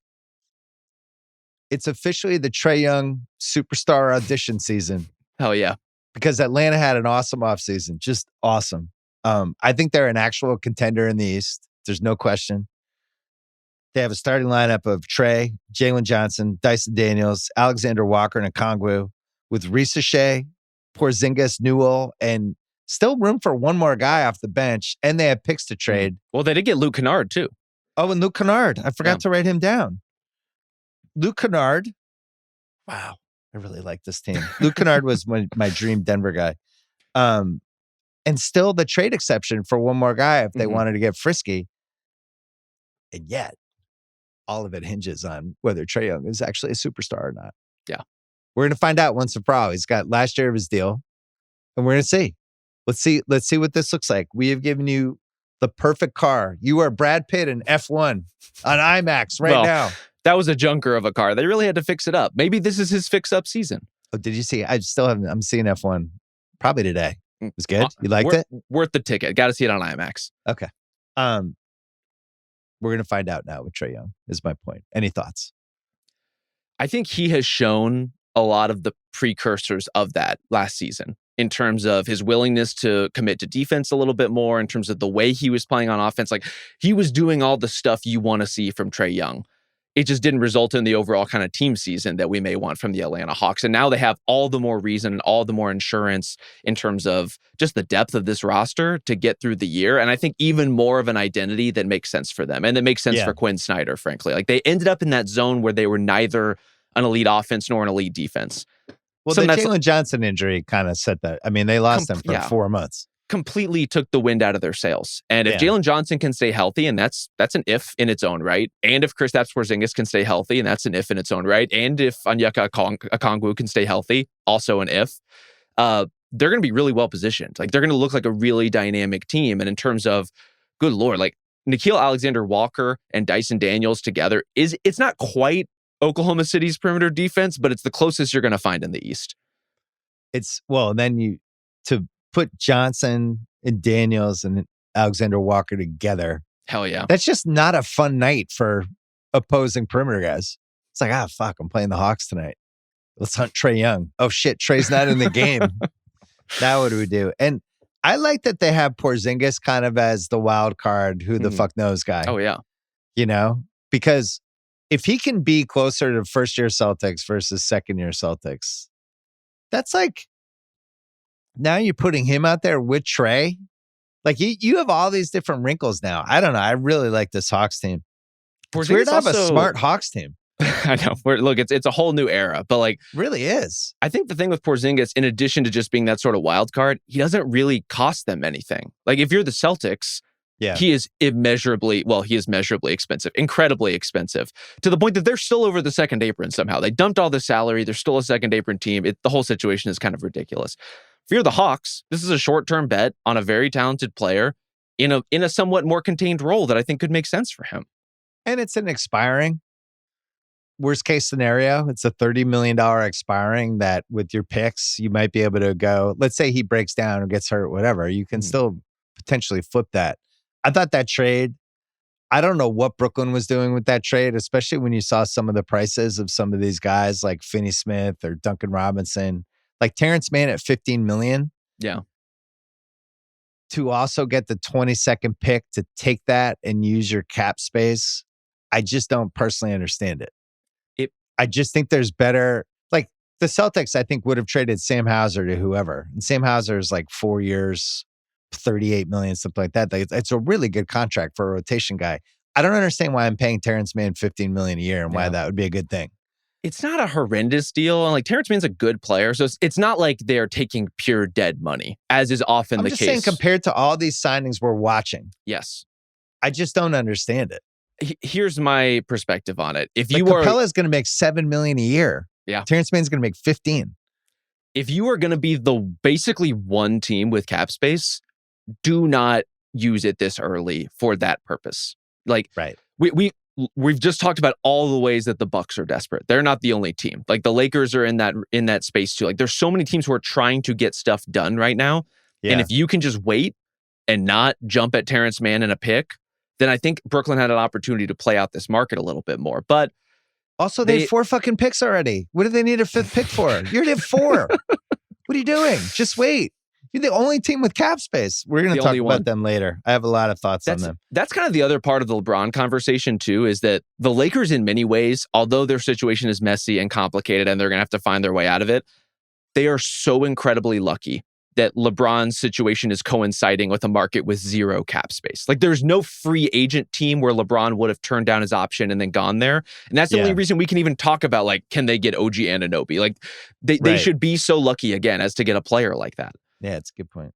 It's officially the Trae Young superstar audition season. Hell yeah. Because Atlanta had an awesome offseason. Just awesome. I think they're an actual contender in the East. There's no question. They have a starting lineup of Trae, Jalen Johnson, Dyson Daniels, Alexander Walker, and Okongwu, with Ricochet, Porzingis, Newell, and still room for one more guy off the bench. And they have picks to trade. Well, they did get Luke Kennard too. Oh, and Luke Kennard. I forgot to write him down. Luke Kennard. Wow. I really like this team. Luke Kennard was my dream Denver guy. And still the trade exception for one more guy if they wanted to get frisky. And yet, all of it hinges on whether Trae Young is actually a superstar or not. Yeah. We're going to find out once and for all. He's got last year of his deal, and we're going to see. Let's see what this looks like. We have given you the perfect car. You are Brad Pitt in F1 on IMAX now. That was a junker of a car. They really had to fix it up. Maybe this is his fix-up season. Oh, did you see? I still haven't. I'm seeing F1 probably today. It was good. You liked it? Worth the ticket. Got to see it on IMAX. Okay. We're going to find out now with Trae Young, is my point. Any thoughts? I think he has shown a lot of the precursors of that last season in terms of his willingness to commit to defense a little bit more, in terms of the way he was playing on offense. Like, he was doing all the stuff you want to see from Trae Young. It just didn't result in the overall kind of team season that we may want from the Atlanta Hawks. And now they have all the more reason and all the more insurance in terms of just the depth of this roster to get through the year. And I think even more of an identity that makes sense for them. And that makes sense for Quinn Snyder, frankly. Like, they ended up in that zone where they were neither an elite offense nor an elite defense. Well, the Jalen Johnson injury kind of set that. I mean, they lost him for 4 months. Completely took the wind out of their sails. And if Jalen Johnson can stay healthy, and that's an if in its own right, and if Kristaps Porzingis can stay healthy, and that's an if in its own right, and if Onyeka Okongwu can stay healthy, also an if, they're going to be really well positioned. Like, they're going to look like a really dynamic team. And in terms of, good Lord, like Nickeil Alexander-Walker and Dyson Daniels together, it's not quite Oklahoma City's perimeter defense, but it's the closest you're going to find in the East. Then to put Johnson and Daniels and Alexander Walker together. Hell yeah. That's just not a fun night for opposing perimeter guys. It's like, fuck, I'm playing the Hawks tonight. Let's hunt Trae Young. Oh shit, Trae's not in the game. Now what do we do? And I like that they have Porzingis kind of as the wild card, who the fuck knows guy. Oh yeah. Because if he can be closer to first year Celtics versus second year Celtics, that's like, now you're putting him out there with Trae. Like, you have all these different wrinkles now. I don't know. I really like this Hawks team. It's weird to have a smart Hawks team. I know. Look, it's a whole new era, but like, really is. I think the thing with Porzingis, in addition to just being that sort of wild card, he doesn't really cost them anything. Like, if you're the Celtics, he is measurably expensive, incredibly expensive, to the point that they're still over the second apron somehow. They dumped all the salary. They're still a second apron team. The whole situation is kind of ridiculous. If you're the Hawks, this is a short-term bet on a very talented player in a somewhat more contained role that I think could make sense for him. And it's an expiring. Worst case scenario, it's a $30 million expiring that with your picks, you might be able to go, let's say he breaks down or gets hurt, whatever, you can still potentially flip that. I thought that trade, I don't know what Brooklyn was doing with that trade, especially when you saw some of the prices of some of these guys like Finney-Smith or Duncan Robinson. Like Terrence Mann at $15 million. Yeah. To also get the 22nd pick to take that and use your cap space. I just don't personally understand it. I just think there's better, like the Celtics, I think would have traded Sam Hauser to whoever. And Sam Hauser is like 4 years, $38 million, something like that. It's a really good contract for a rotation guy. I don't understand why I'm paying Terrence Mann $15 million a year and why that would be a good thing. It's not a horrendous deal. And like Terrence Mann's a good player. So it's not like they're taking pure dead money, as is often the case. I'm just saying compared to all these signings we're watching. Yes. I just don't understand it. Here's my perspective on it. If like Capella's going to make $7 million a year. Yeah. Terrence Mann's going to make 15. If you are going to be the basically one team with cap space, do not use it this early for that purpose. Like, right. We've just talked about all the ways that the Bucks are desperate. They're not the only team. Like the Lakers are in that space too. Like there's so many teams who are trying to get stuff done right now. Yeah. And if you can just wait and not jump at Terrence Mann in a pick, then I think Brooklyn had an opportunity to play out this market a little bit more. But also, they had 4 fucking picks already. What do they need a 5th pick for? You already have 4. What are you doing? Just wait. You're the only team with cap space. We're going to talk about them later. I have a lot of thoughts on them. That's kind of the other part of the LeBron conversation, too, is that the Lakers, in many ways, although their situation is messy and complicated and they're going to have to find their way out of it, they are so incredibly lucky that LeBron's situation is coinciding with a market with 0 cap space. Like there's no free agent team where LeBron would have turned down his option and then gone there. And that's the only reason we can even talk about, like, can they get OG Anunoby? Like they should be so lucky again as to get a player like that. Yeah, it's a good point.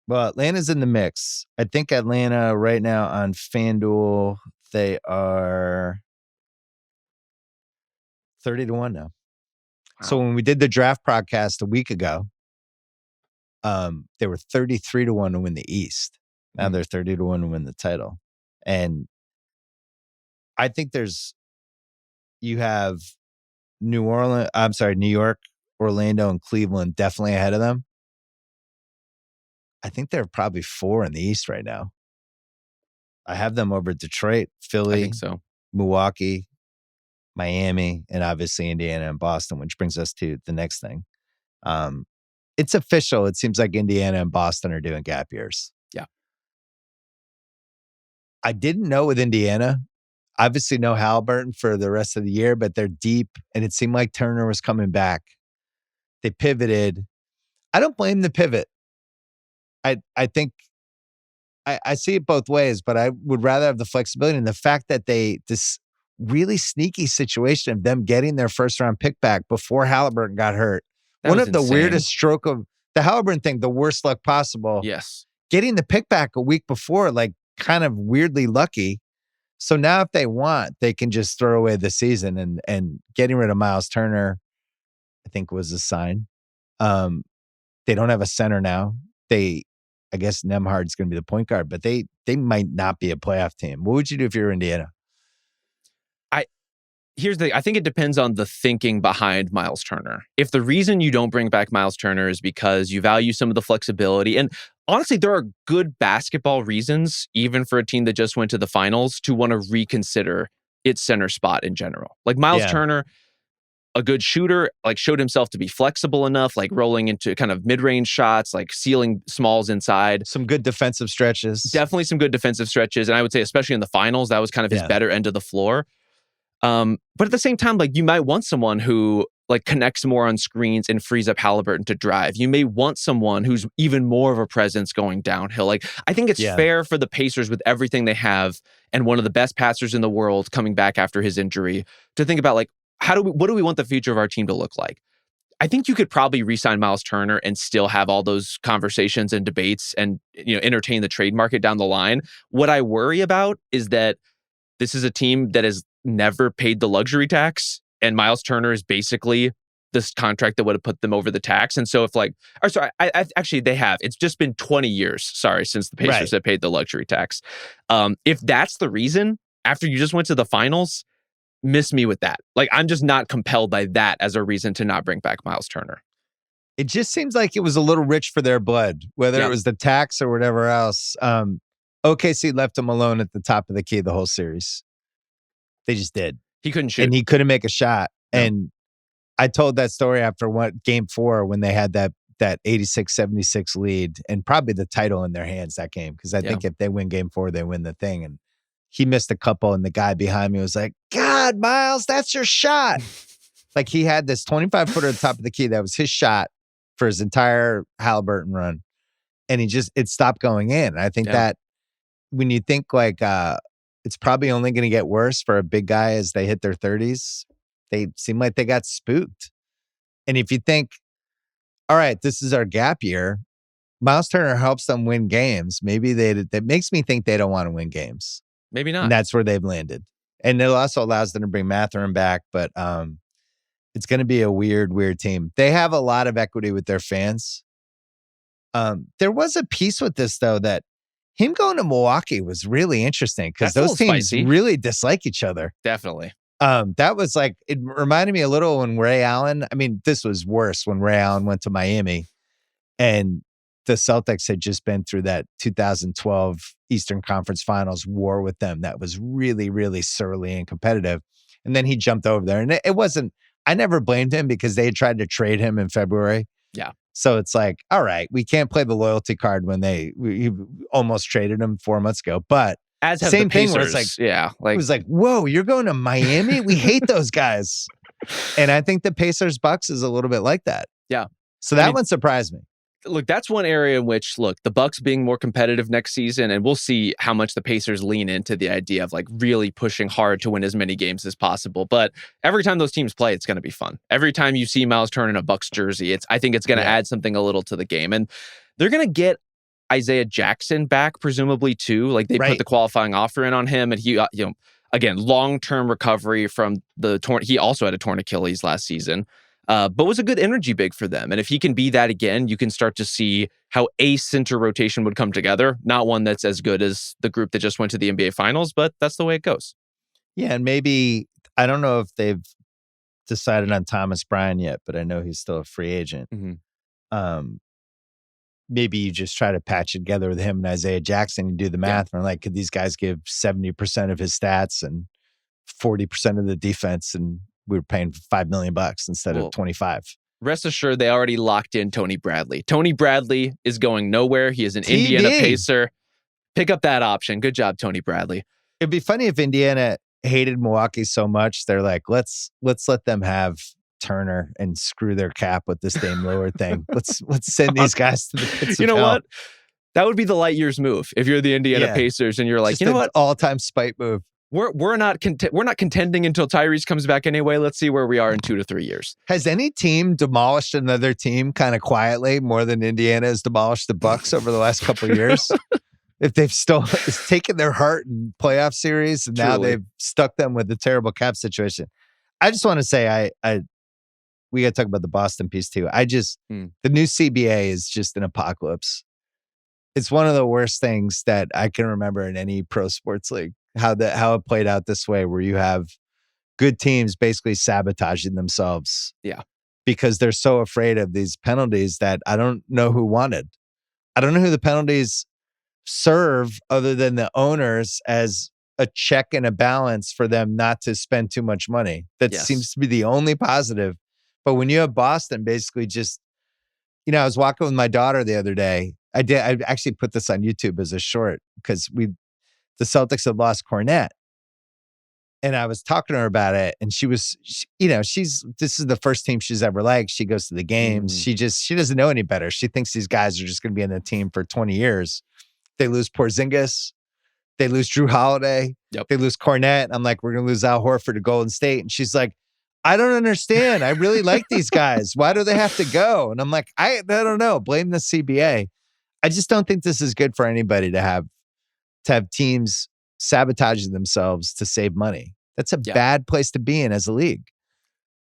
Well, Atlanta's in the mix. I think Atlanta right now on FanDuel, they are 30-1 now. Wow. So when we did the draft podcast a week ago, they were 33-1 to win the East. Now they're 30-1 to win the title. And I think you have New York, Orlando, and Cleveland definitely ahead of them. I think they're probably 4 in the East right now. I have them over Detroit, Philly, I think so. Milwaukee, Miami, and obviously Indiana and Boston, which brings us to the next thing. It's official. It seems like Indiana and Boston are doing gap years. Yeah. I didn't know with Indiana. Obviously, no Haliburton for the rest of the year, but they're deep, and it seemed like Turner was coming back. They pivoted. I don't blame the pivot. I think I see it both ways, but I would rather have the flexibility and the fact that this really sneaky situation of them getting their first round pick back before Haliburton got hurt. One of the weirdest stroke of the Haliburton thing, the worst luck possible. Yes. Getting the pick back a week before, like kind of weirdly lucky. So now if they want, they can just throw away the season and getting rid of Miles Turner, I think was a sign. They don't have a center now. I guess Nembhard's going to be the point guard, but they might not be a playoff team. What would you do if you're Indiana? Here's the thing. I think it depends on the thinking behind Miles Turner. If the reason you don't bring back Miles Turner is because you value some of the flexibility, and honestly, there are good basketball reasons, even for a team that just went to the finals, to want to reconsider its center spot in general. Like Miles Turner, a good shooter, like showed himself to be flexible enough, like rolling into kind of mid-range shots, like sealing smalls inside. Some good defensive stretches. Definitely some good defensive stretches. And I would say, especially in the finals, that was kind of his better end of the floor. But at the same time, like you might want someone who like connects more on screens and frees up Haliburton to drive. You may want someone who's even more of a presence going downhill. Like I think it's fair for the Pacers with everything they have and one of the best passers in the world coming back after his injury to think about like, what do we want the future of our team to look like? I think you could probably re-sign Miles Turner and still have all those conversations and debates and, you know, entertain the trade market down the line. What I worry about is that this is a team that has never paid the luxury tax, and Miles Turner is basically this contract that would have put them over the tax. And so if like, or sorry, actually they have. It's just been 20 years, since the Pacers have paid the luxury tax. If that's the reason, after you just went to the finals, miss me with that. Like, I'm just not compelled by that as a reason to not bring back Miles Turner. It just seems like it was a little rich for their blood, whether it was the tax or whatever else. OKC left him alone at the top of the key the whole series. They just did. He couldn't shoot. And he couldn't make a shot. No. And I told that story after game 4 when they had that 86-76 lead and probably the title in their hands that game. Because I think if they win game 4, they win the thing. And he missed a couple and the guy behind me was like, God, Miles, that's your shot. Like he had this 25-footer at the top of the key. That was his shot for his entire Haliburton run. And it stopped going in. I think that when you think like it's probably only going to get worse for a big guy as they hit their 30s. They seem like they got spooked. And if you think, all right, this is our gap year, Miles Turner helps them win games. Maybe that makes me think they don't want to win games. Maybe not. And that's where they've landed. And it also allows them to bring Mathurin back, but it's going to be a weird team. They have a lot of equity with their fans. There was a piece with this, though, that him going to Milwaukee was really interesting because those teams really dislike each other. Definitely. That was like, it reminded me a little when Ray Allen, I mean, this was worse when Ray Allen went to Miami and the Celtics had just been through that 2012 Eastern Conference Finals war with them. That was really, really surly and competitive. And then he jumped over there and it wasn't, I never blamed him because they had tried to trade him in February. Yeah. So it's like, all right, we can't play the loyalty card when we almost traded him 4 months ago. But as have same the Pacers, thing where it's like, it was like, whoa, you're going to Miami? We hate those guys. And I think the Pacers Bucks is a little bit like that. Yeah. So that one surprised me. Look, that's one area in which, the Bucks being more competitive next season, and we'll see how much the Pacers lean into the idea of like really pushing hard to win as many games as possible. But every time those teams play, it's going to be fun. Every time you see Miles Turner in a Bucks jersey, I think it's going to add something a little to the game. And they're going to get Isaiah Jackson back, presumably too. Like they put the qualifying offer in on him, and he, again, long-term recovery from the torn. He also had a torn Achilles last season. But was a good energy big for them. And if he can be that again, you can start to see how a center rotation would come together. Not one that's as good as the group that just went to the NBA Finals, but that's the way it goes. Yeah, and maybe, I don't know if they've decided on Thomas Bryant yet, but I know he's still a free agent. Mm-hmm. Maybe you just try to patch it together with him and Isaiah Jackson and do the math. And like, could these guys give 70% of his stats and 40% of the defense, and we were paying $5 million instead of 25. Rest assured, they already locked in Tony Bradley. Tony Bradley is going nowhere. He is an Indiana Pacer. Pick up that option. Good job, Tony Bradley. It'd be funny if Indiana hated Milwaukee so much. They're like, let's let them have Turner and screw their cap with this Dame Lillard thing. Let's send these guys to the pits You of know hell. what? That would be the light years move if you're the Indiana Pacers and you're like, just you know what? All-time spite move. We're not contending until Tyrese comes back anyway. Let's see where we are in 2 to 3 years. Has any team demolished another team kind of quietly more than Indiana has demolished the Bucks over the last couple of years? If they've still taken their heart in playoff series and now they've stuck them with a terrible cap situation. I just want to say, we got to talk about the Boston piece too. The new CBA is just an apocalypse. It's one of the worst things that I can remember in any pro sports league. How it played out this way, where you have good teams basically sabotaging themselves. Yeah. Because they're so afraid of these penalties that I don't know who wanted. I don't know who the penalties serve other than the owners as a check and a balance for them not to spend too much money. That seems to be the only positive. But when you have Boston basically just, I was walking with my daughter the other day. I actually put this on YouTube as a short because the Celtics had lost Cornette. And I was talking to her about it. And this is the first team she's ever liked. She goes to the games. She doesn't know any better. She thinks these guys are just going to be in the team for 20 years. They lose Porzingis. They lose Drew Holiday. Yep. They lose Cornette. I'm like, we're going to lose Al Horford to Golden State. And she's like, I don't understand. I really like these guys. Why do they have to go? And I'm like, I don't know. Blame the CBA. I just don't think this is good for anybody to have teams sabotaging themselves to save money. That's a bad place to be in as a league.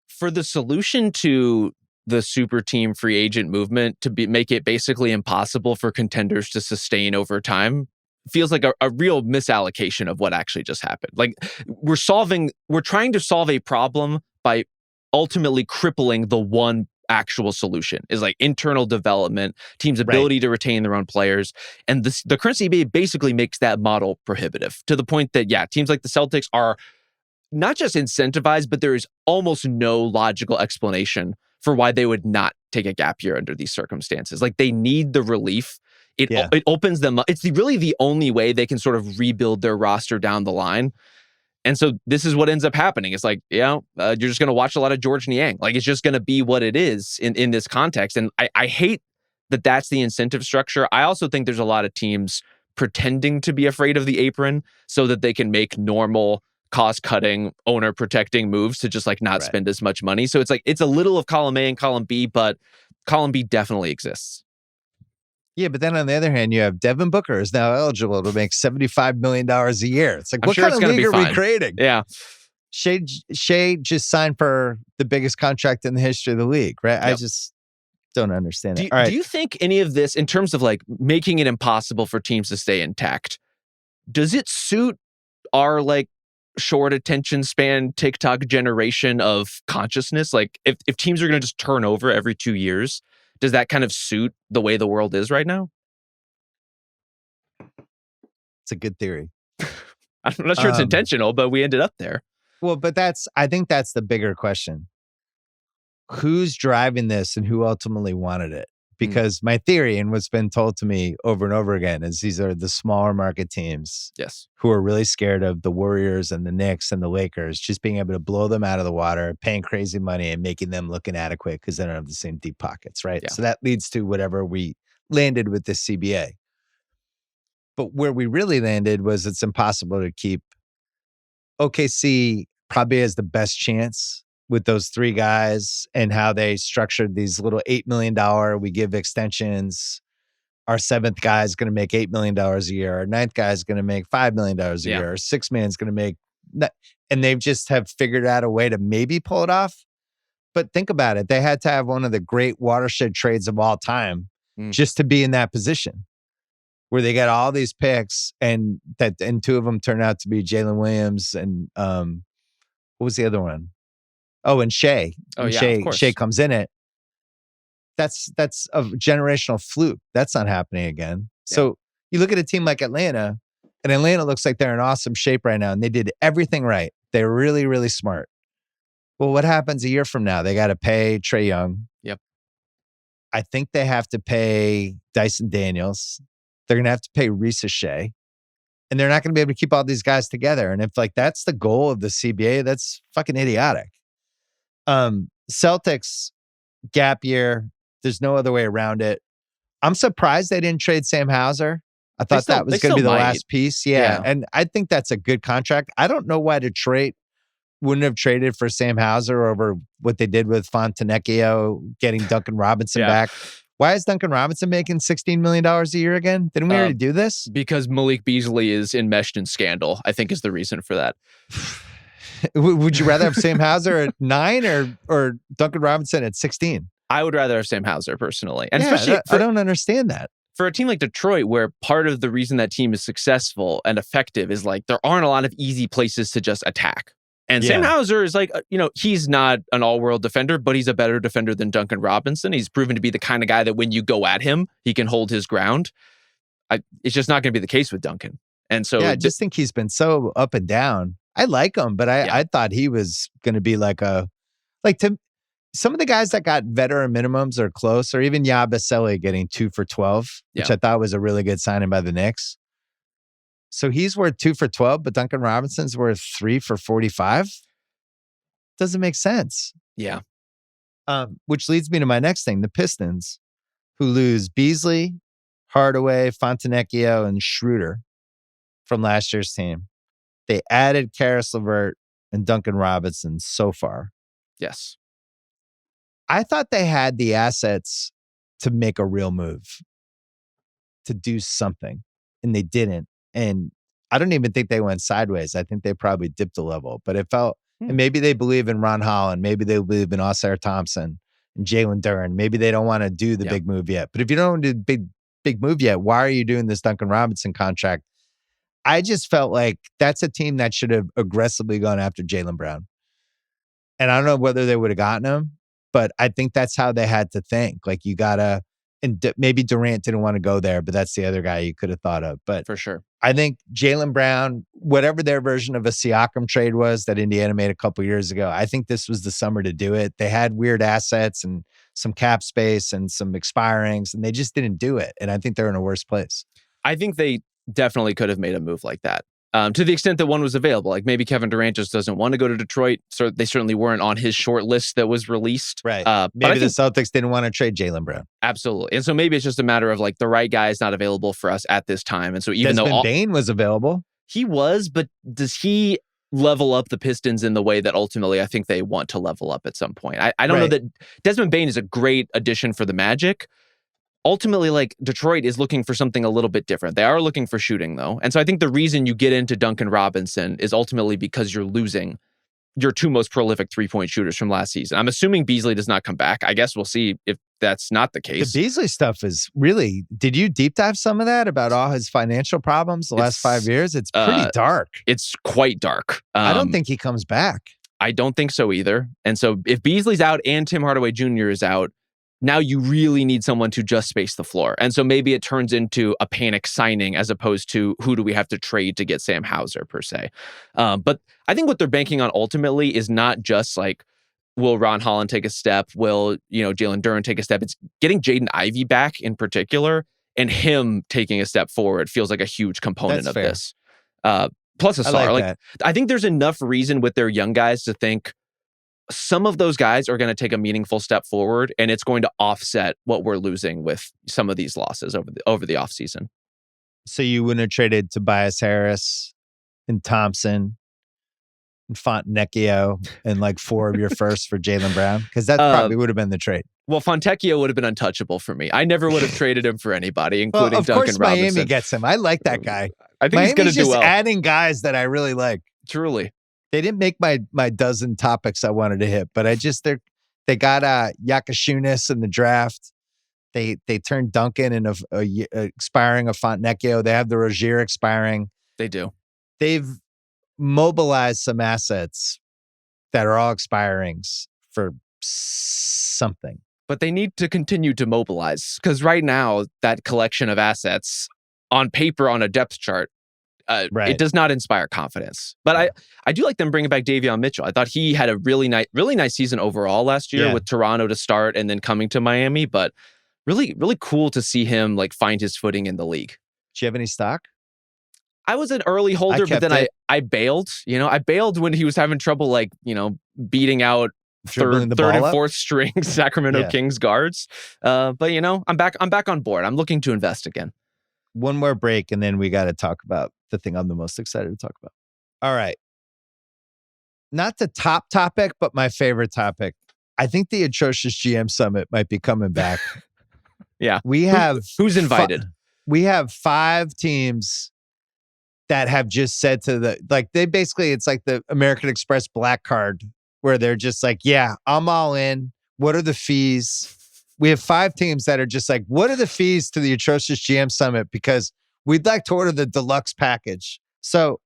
For the solution to the super team free agent movement to make it basically impossible for contenders to sustain over time feels like a real misallocation of what actually just happened. Like we're trying to solve a problem by ultimately crippling the one actual solution is like internal development, teams' ability to retain their own players. And the current CBA basically makes that model prohibitive to the point that, teams like the Celtics are not just incentivized, but there is almost no logical explanation for why they would not take a gap year under these circumstances. Like they need the relief. It opens them up. It's really the only way they can sort of rebuild their roster down the line. And so this is what ends up happening. It's like, you're just going to watch a lot of George Niang. Like it's just going to be what it is in this context. And I hate that that's the incentive structure. I also think there's a lot of teams pretending to be afraid of the apron so that they can make normal cost-cutting, owner-protecting moves to just like not spend as much money. So it's like, it's a little of column A and column B, but column B definitely exists. Yeah, but then on the other hand, you have Devin Booker is now eligible to make $75 million a year. It's like, what kind of league are we creating? Yeah. Shea just signed for the biggest contract in the history of the league, right? Yep. I just don't understand it. Do you think any of this, in terms of like making it impossible for teams to stay intact, does it suit our like short attention span TikTok generation of consciousness? Like if teams are going to just turn over every 2 years, does that kind of suit the way the world is right now? It's a good theory. I'm not sure it's intentional, but we ended up there. Well, but I think that's the bigger question. Who's driving this and who ultimately wanted it? Because my theory, and what's been told to me over and over again, is these are the smaller market teams who are really scared of the Warriors and the Knicks and the Lakers just being able to blow them out of the water, paying crazy money and making them look inadequate because they don't have the same deep pockets, right? Yeah. So that leads to whatever we landed with this CBA. But where we really landed was it's impossible to keep. OKC probably has the best chance with those three guys and how they structured these little $8 million, we give extensions. Our seventh guy is going to make $8 million a year. Our ninth guy is going to make $5 million a year. Our sixth man is going to make, and they've just have figured out a way to maybe pull it off. But think about it. They had to have one of the great watershed trades of all time just to be in that position where they got all these picks and two of them turned out to be Jalen Williams and what was the other one? Oh, and Shea. Oh, yeah, Shea, of course. Shea comes in it. That's a generational fluke. That's not happening again. Yeah. So you look at a team like Atlanta, and Atlanta looks like they're in awesome shape right now, and they did everything right. They're really, really smart. Well, what happens a year from now? They got to pay Trae Young. Yep. I think they have to pay Dyson Daniels. They're going to have to pay Risa Shea. And they're not going to be able to keep all these guys together. And if like that's the goal of the CBA, that's fucking idiotic. Celtics gap year. There's no other way around it. I'm surprised they didn't trade Sam Hauser. I thought that was going to be the last piece. Yeah. And I think that's a good contract. I don't know why Detroit wouldn't have traded for Sam Hauser over what they did with Fontenecchio, getting Duncan Robinson back. Why is Duncan Robinson making $16 million a year again? Didn't we already do this? Because Malik Beasley is enmeshed in scandal, I think is the reason for that. Would you rather have Sam Hauser at 9 or Duncan Robinson at 16? I would rather have Sam Hauser personally. And especially I don't understand that. For a team like Detroit, where part of the reason that team is successful and effective is like there aren't a lot of easy places to just attack. And Sam Hauser is like, he's not an all-world defender, but he's a better defender than Duncan Robinson. He's proven to be the kind of guy that when you go at him, he can hold his ground. It's just not going to be the case with Duncan. And so I just think he's been so up and down. I like him, but I thought he was going to be to some of the guys that got veteran minimums are close, or even Yabusele getting 2 for 12, which I thought was a really good signing by the Knicks. So he's worth 2 for 12, but Duncan Robinson's worth 3 for 45. Doesn't make sense. Yeah. Which leads me to my next thing, the Pistons, who lose Beasley, Hardaway, Fontenecchio, and Schroeder from last year's team. They added Karis LeVert and Duncan Robinson so far. Yes. I thought they had the assets to make a real move, to do something, and they didn't. And I don't even think they went sideways. I think they probably dipped a level, but it felt, and maybe they believe in Ron Holland. Maybe they believe in Oscar Thompson and Jalen Duren. Maybe they don't want to do the big move yet. But if you don't do the big move yet, why are you doing this Duncan Robinson contract? I just felt like that's a team that should have aggressively gone after Jaylen Brown. And I don't know whether they would have gotten him, but I think that's how they had to think. Like you gotta, and maybe Durant didn't want to go there, but that's the other guy you could have thought of. But for sure, I think Jaylen Brown, whatever their version of a Siakam trade was that Indiana made a couple years ago, I think this was the summer to do it. They had weird assets and some cap space and some expirings, and they just didn't do it. And I think they're in a worse place. I think they definitely could have made a move like that. to the extent that one was available. Like maybe Kevin Durant just doesn't want to go to Detroit. So they certainly weren't on his short list that was released. Right. Maybe the Celtics didn't want to trade Jaylen Brown. Absolutely. And so maybe it's just a matter of like the right guy is not available for us at this time. And so even Desmond Bane was available. He was, but does he level up the Pistons in the way that ultimately I think they want to level up at some point? I don't know that Desmond Bane is a great addition for the Magic. Ultimately, like Detroit is looking for something a little bit different. They are looking for shooting, though. And so I think the reason you get into Duncan Robinson is ultimately because you're losing your two most prolific three-point shooters from last season. I'm assuming Beasley does not come back. I guess we'll see if that's not the case. The Beasley stuff is really... Did you deep dive some of that about all his financial problems the last 5 years? It's pretty dark. It's quite dark. I don't think he comes back. I don't think so either. And so if Beasley's out and Tim Hardaway Jr. is out, now you really need someone to just space the floor. And so maybe it turns into a panic signing as opposed to who do we have to trade to get Sam Hauser per se. But I think what they're banking on ultimately is not just like, will Ron Holland take a step? Will, Jalen Duren take a step? It's getting Jaden Ivey back in particular, and him taking a step forward feels like a huge component of this. Plus a star. I think there's enough reason with their young guys to think some of those guys are going to take a meaningful step forward, and it's going to offset what we're losing with some of these losses over the offseason. So you wouldn't have traded Tobias Harris and Thompson and Fontecchio and like 4 of your firsts for Jaylen Brown? Because that probably would have been the trade. Well, Fontecchio would have been untouchable for me. I never would have traded him for anybody, including Duncan Robinson. Of course, Miami gets him. I like that guy. I think he's going to do well. Just adding guys that I really like. Truly. They didn't make my dozen topics I wanted to hit, but they got Yakashunis in the draft. They turned Duncan in expiring of Fontecchio. They have the Rozier expiring. They do. They've mobilized some assets that are all expirings for something. But they need to continue to mobilize because right now that collection of assets on paper on a depth chart, it does not inspire confidence. But I do like them bringing back Davion Mitchell. I thought he had a really nice season overall last year with Toronto to start and then coming to Miami. But really, really cool to see him like find his footing in the league. Do you have any stock? I was an early holder, but then I bailed. I bailed when he was having trouble, beating out third and fourth string Sacramento Kings guards. But I'm back on board. I'm looking to invest again. One more break, and then we got to talk about the thing I'm the most excited to talk about. All right. Not the top topic, but my favorite topic. I think the Atrocious GM Summit might be coming back. Yeah. We have... Who's invited? We have 5 teams that have just said to it's like the American Express Black Card, where they're just like, yeah, I'm all in. What are the fees? We have 5 teams that are just like, what are the fees to the Atrocious GM Summit? Because we'd like to order the deluxe package. So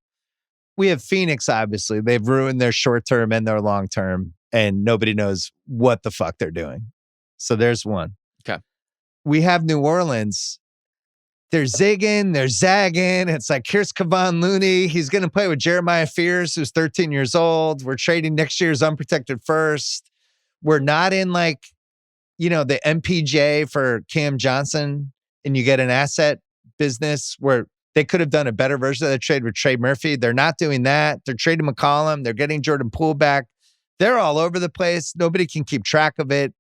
we have Phoenix, obviously. They've ruined their short term and their long term, and nobody knows what the fuck they're doing. So there's one. Okay. We have New Orleans. They're zigging, they're zagging. It's like, here's Kevon Looney. He's going to play with Jeremiah Fears, who's 13 years old. We're trading next year's unprotected first. We're not in the MPJ for Cam Johnson, and you get an asset business where they could have done a better version of the trade with Trey Murphy. They're not doing that. They're trading McCollum. They're getting Jordan Poole back. They're all over the place. Nobody can keep track of it.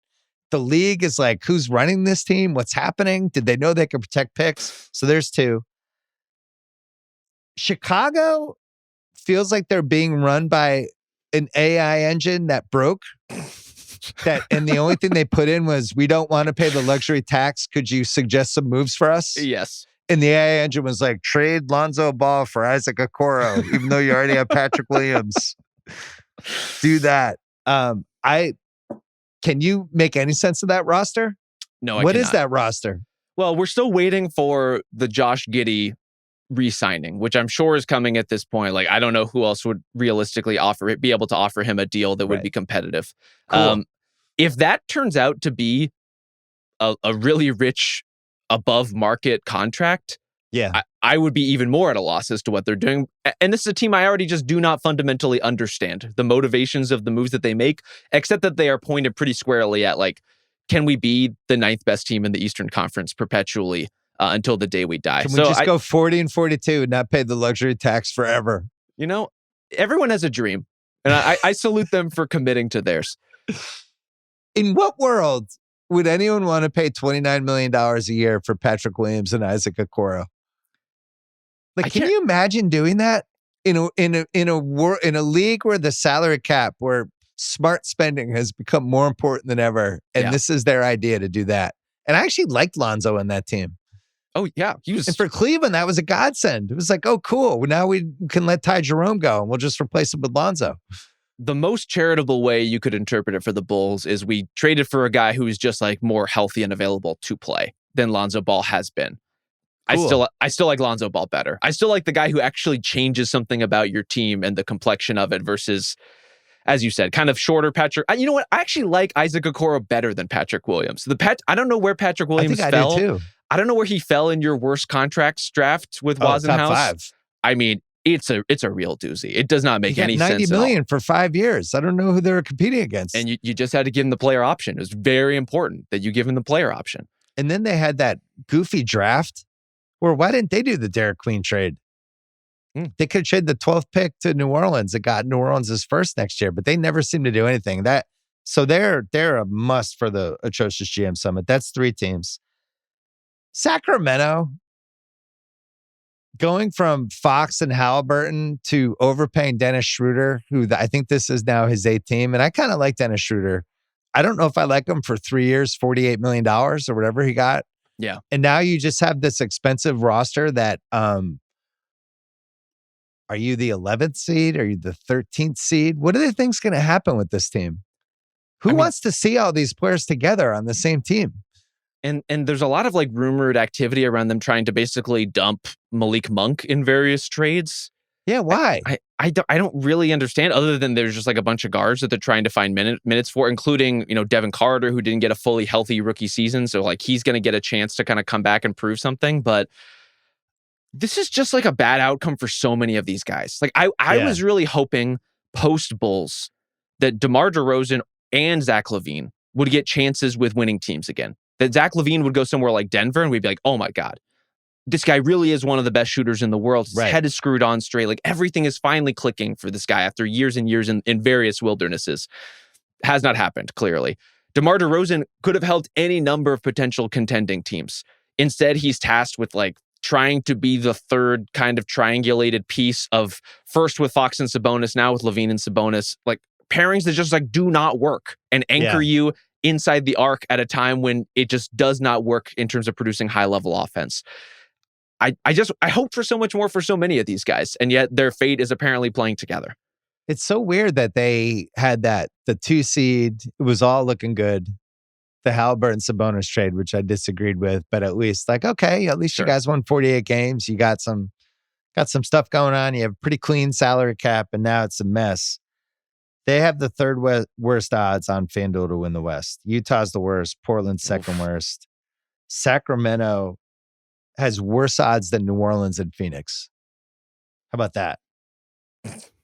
The league is like, who's running this team? What's happening? Did they know they could protect picks? So there's 2. Chicago feels like they're being run by an AI engine that broke. And the only thing they put in was, we don't want to pay the luxury tax. Could you suggest some moves for us? Yes. And the AI engine was like, trade Lonzo Ball for Isaac Okoro, even though you already have Patrick Williams. Do that. Can you make any sense of that roster? No, I What cannot. is that roster? Well, we're still waiting for the Josh Giddey re-signing, which I'm sure is coming at this point. Like, I don't know who else would realistically be able to offer him a deal that would be competitive. Cool. If that turns out to be a really rich, above market contract, I would be even more at a loss as to what they're doing. And this is a team I already just do not fundamentally understand the motivations of the moves that they make, except that they are pointed pretty squarely at can we be the 9th best team in the Eastern Conference perpetually? until the day we die. Can we just go 40 and 42 and not pay the luxury tax forever? Everyone has a dream, and I salute them for committing to theirs. In what world would anyone want to pay $29 million a year for Patrick Williams and Isaac Okoro? Like, can you imagine doing that in a league where the salary cap, where smart spending has become more important than ever, and this is their idea to do that? And I actually liked Lonzo in that team. Oh yeah, and for Cleveland, that was a godsend. It was like, oh cool, now we can let Ty Jerome go, and we'll just replace him with Lonzo. The most charitable way you could interpret it for the Bulls is we traded for a guy who is just like more healthy and available to play than Lonzo Ball has been. Cool. I still like Lonzo Ball better. I still like the guy who actually changes something about your team and the complexion of it versus, as you said, kind of shorter Patrick. You know what? I actually like Isaac Okoro better than Patrick Williams. I don't know where Patrick Williams fell. I do too. I don't know where he fell in your worst contracts draft with Wasenhouse. Top 5. I mean, it's a real doozy. It does not make any sense. $90 million for 5 years. I don't know who they were competing against. And you just had to give him the player option. It was very important that you give him the player option. And then they had that goofy draft. Or why didn't they do the Derek Queen trade? They could have traded the 12th pick to New Orleans and got New Orleans' first next year, but they never seem to do anything. So they're a must for the Atrocious GM Summit. That's 3 teams. Sacramento, going from Fox and Halliburton to overpaying Dennis Schroeder, who I think this is now his 8th team. And I kind of like Dennis Schroeder. I don't know if I like him for 3 years, $48 million or whatever he got. Yeah. And now you just have this expensive roster that, are you the 11th seed? Are you the 13th seed? What do they think's going to happen with this team? Who wants to see all these players together on the same team? And there's a lot of like rumored activity around them trying to basically dump Malik Monk in various trades. Yeah, why? I don't really understand, other than there's just like a bunch of guards that they're trying to find minutes for, including, Devin Carter, who didn't get a fully healthy rookie season. So like he's going to get a chance to kind of come back and prove something. But this is just like a bad outcome for so many of these guys. Like I was really hoping post Bulls that DeMar DeRozan and Zach LaVine would get chances with winning teams again. That Zach LaVine would go somewhere like Denver and we'd be like, oh my God, this guy really is one of the best shooters in the world. His head is screwed on straight. Like everything is finally clicking for this guy after years and years in various wildernesses. Has not happened, clearly. DeMar DeRozan could have helped any number of potential contending teams. Instead, he's tasked with like trying to be the third kind of triangulated piece of first with Fox and Sabonis, now with LaVine and Sabonis, like pairings that just like do not work and anchor you inside the arc at a time when it just does not work in terms of producing high level offense. I hope for so much more for so many of these guys, and yet their fate is apparently playing together. It's so weird that they had the 2 seed. It was all looking good. The Halliburton Sabonis trade, which I disagreed with, but at least like, okay, at least you guys won 48 games. You got some stuff going on. You have a pretty clean salary cap, and now it's a mess. They have the 3rd worst odds on FanDuel to win the West. Utah's the worst. Portland's 2nd worst. Sacramento has worse odds than New Orleans and Phoenix. How about that?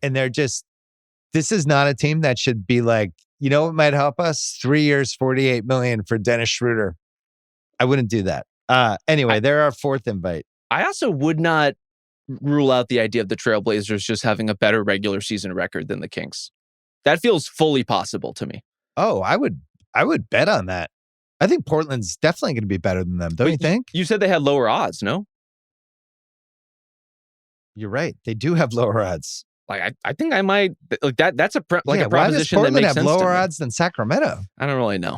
And this is not a team that should be like, what might help us? 3 years, $48 million for Dennis Schroeder. I wouldn't do that. Anyway, they're our 4th invite. I also would not rule out the idea of the Trailblazers just having a better regular season record than the Kings. That feels fully possible to me. Oh, I would bet on that. I think Portland's definitely going to be better than them. Don't you think? You said they had lower odds, no? You're right. They do have lower odds. Like I think I might like that. That's a proposition that makes sense. Why does Portland have to lower me. odds than Sacramento? I don't really know.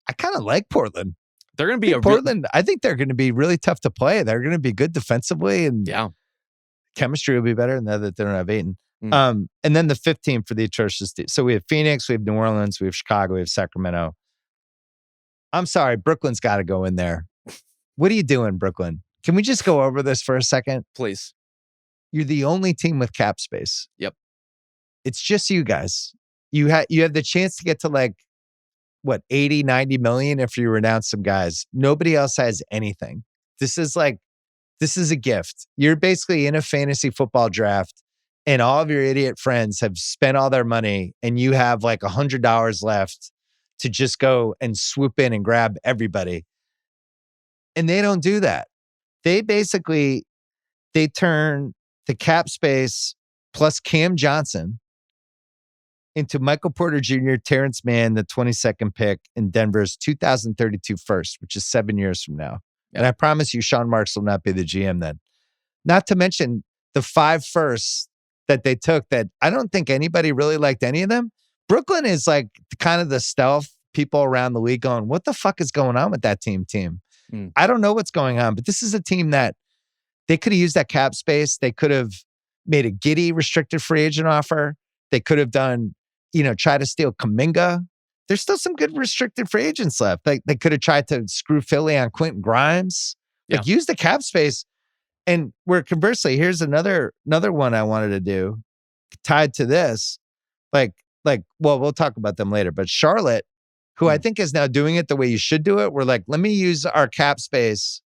I kind of like Portland. They're going to be Portland. I think they're going to be really tough to play. They're going to be good defensively, and chemistry will be better. Now that they don't have Ayton. And then the 5th team for the atrocious team. So we have Phoenix, we have New Orleans, we have Chicago, we have Sacramento. I'm sorry, Brooklyn's got to go in there. What are you doing, Brooklyn? Can we just go over this for a second? Please. You're the only team with cap space. Yep. It's just you guys. You have the chance to get to like, 80, 90 million if you renounce some guys. Nobody else has anything. This is a gift. You're basically in a fantasy football draft, and all of your idiot friends have spent all their money, and you have like $100 left to just go and swoop in and grab everybody. And they don't do that. They turn the cap space plus Cam Johnson into Michael Porter Jr., Terrence Mann, the 22nd pick in Denver's 2032 first, which is 7 years from now. And I promise you, Sean Marks will not be the GM then. Not to mention the 5 firsts that they took that I don't think anybody really liked any of them. Brooklyn is like kind of the stealth people around the league going, what the fuck is going on with that team? I don't know what's going on, but this is a team that they could have used that cap space. They could have made a giddy restricted free agent offer. They could have done, try to steal Kuminga. There's still some good restricted free agents left. They could have tried to screw Philly on Quentin Grimes. Like use the cap space. And where conversely, here's another one I wanted to do tied to this. Well, we'll talk about them later. But Charlotte, who I think is now doing it the way you should do it, we're like, let me use our cap space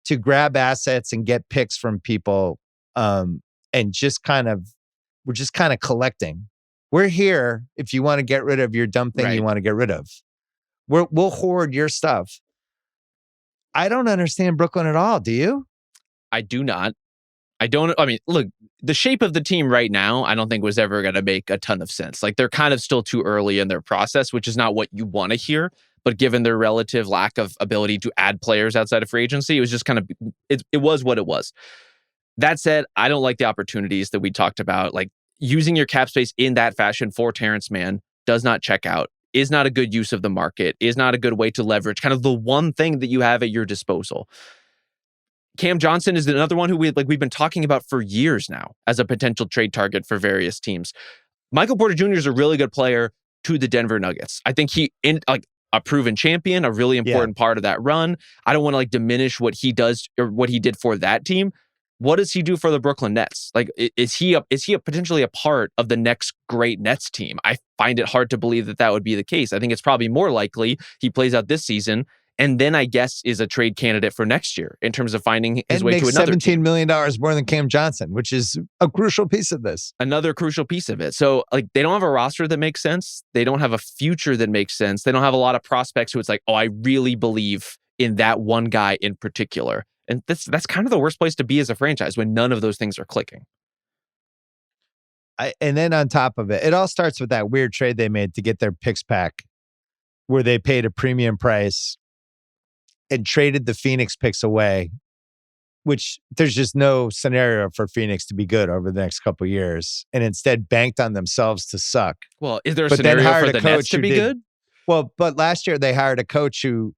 to grab assets and get picks from people, and we're just kind of collecting. We're here if you want to get rid of your dumb thing you want to get rid of. We'll hoard your stuff. I don't understand Brooklyn at all. Do you? I do not. Look, the shape of the team right now, I don't think was ever going to make a ton of sense. Like they're kind of still too early in their process, which is not what you want to hear. But given their relative lack of ability to add players outside of free agency, it was just kind of, it was what it was. That said, I don't like the opportunities that we talked about. Like using your cap space in that fashion for Terrence Mann does not check out, is not a good use of the market, is not a good way to leverage kind of the one thing that you have at your disposal. Cam Johnson is another one who we've been talking about for years now as a potential trade target for various teams. Michael Porter Jr. is a really good player to the Denver Nuggets. I think a proven champion, a really important part of that run. I don't want to diminish what he does or what he did for that team. What does he do for the Brooklyn Nets? Like, is he potentially a part of the next great Nets team? I find it hard to believe that would be the case. I think it's probably more likely he plays out this season and then I guess is a trade candidate for next year in terms of finding his way to another $17 million more than Cam Johnson, which is a crucial piece of this. Another crucial piece of it. So they don't have a roster that makes sense. They don't have a future that makes sense. They don't have a lot of prospects who it's like, oh, I really believe in that one guy in particular. And that's kind of the worst place to be as a franchise when none of those things are clicking. And then on top of it, it all starts with that weird trade they made to get their picks back, where they paid a premium price and traded the Phoenix picks away, which there's just no scenario for Phoenix to be good over the next couple of years, and instead banked on themselves to suck. Well, is there a scenario for the Nets to be good? Well, but last year they hired a coach who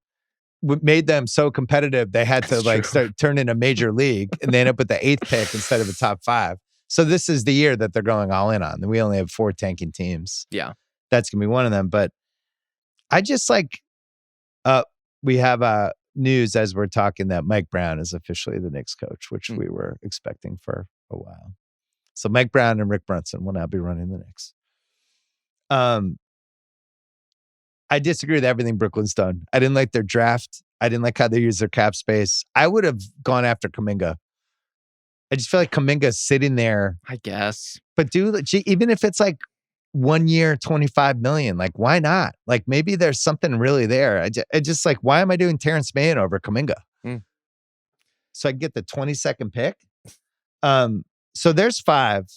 made them so competitive they had to start turning a major league, and they end up with the 8th pick instead of a top 5. So this is the year that they're going all in on. We only have 4 tanking teams. Yeah. That's going to be one of them. But I just we have news as we're talking that Mike Brown is officially the Knicks coach, which we were expecting for a while. So Mike Brown and Rick Brunson will now be running the Knicks. I disagree with everything Brooklyn's done. I didn't like their draft. I didn't like how they use their cap space. I would have gone after Kuminga. I just feel like Kuminga's sitting there. I guess. But even if it's 1 year, $25 million, why not? Maybe there's something really there. I just why am I doing Terrence Mann over Kuminga? So I get the 22nd pick. So there's 5.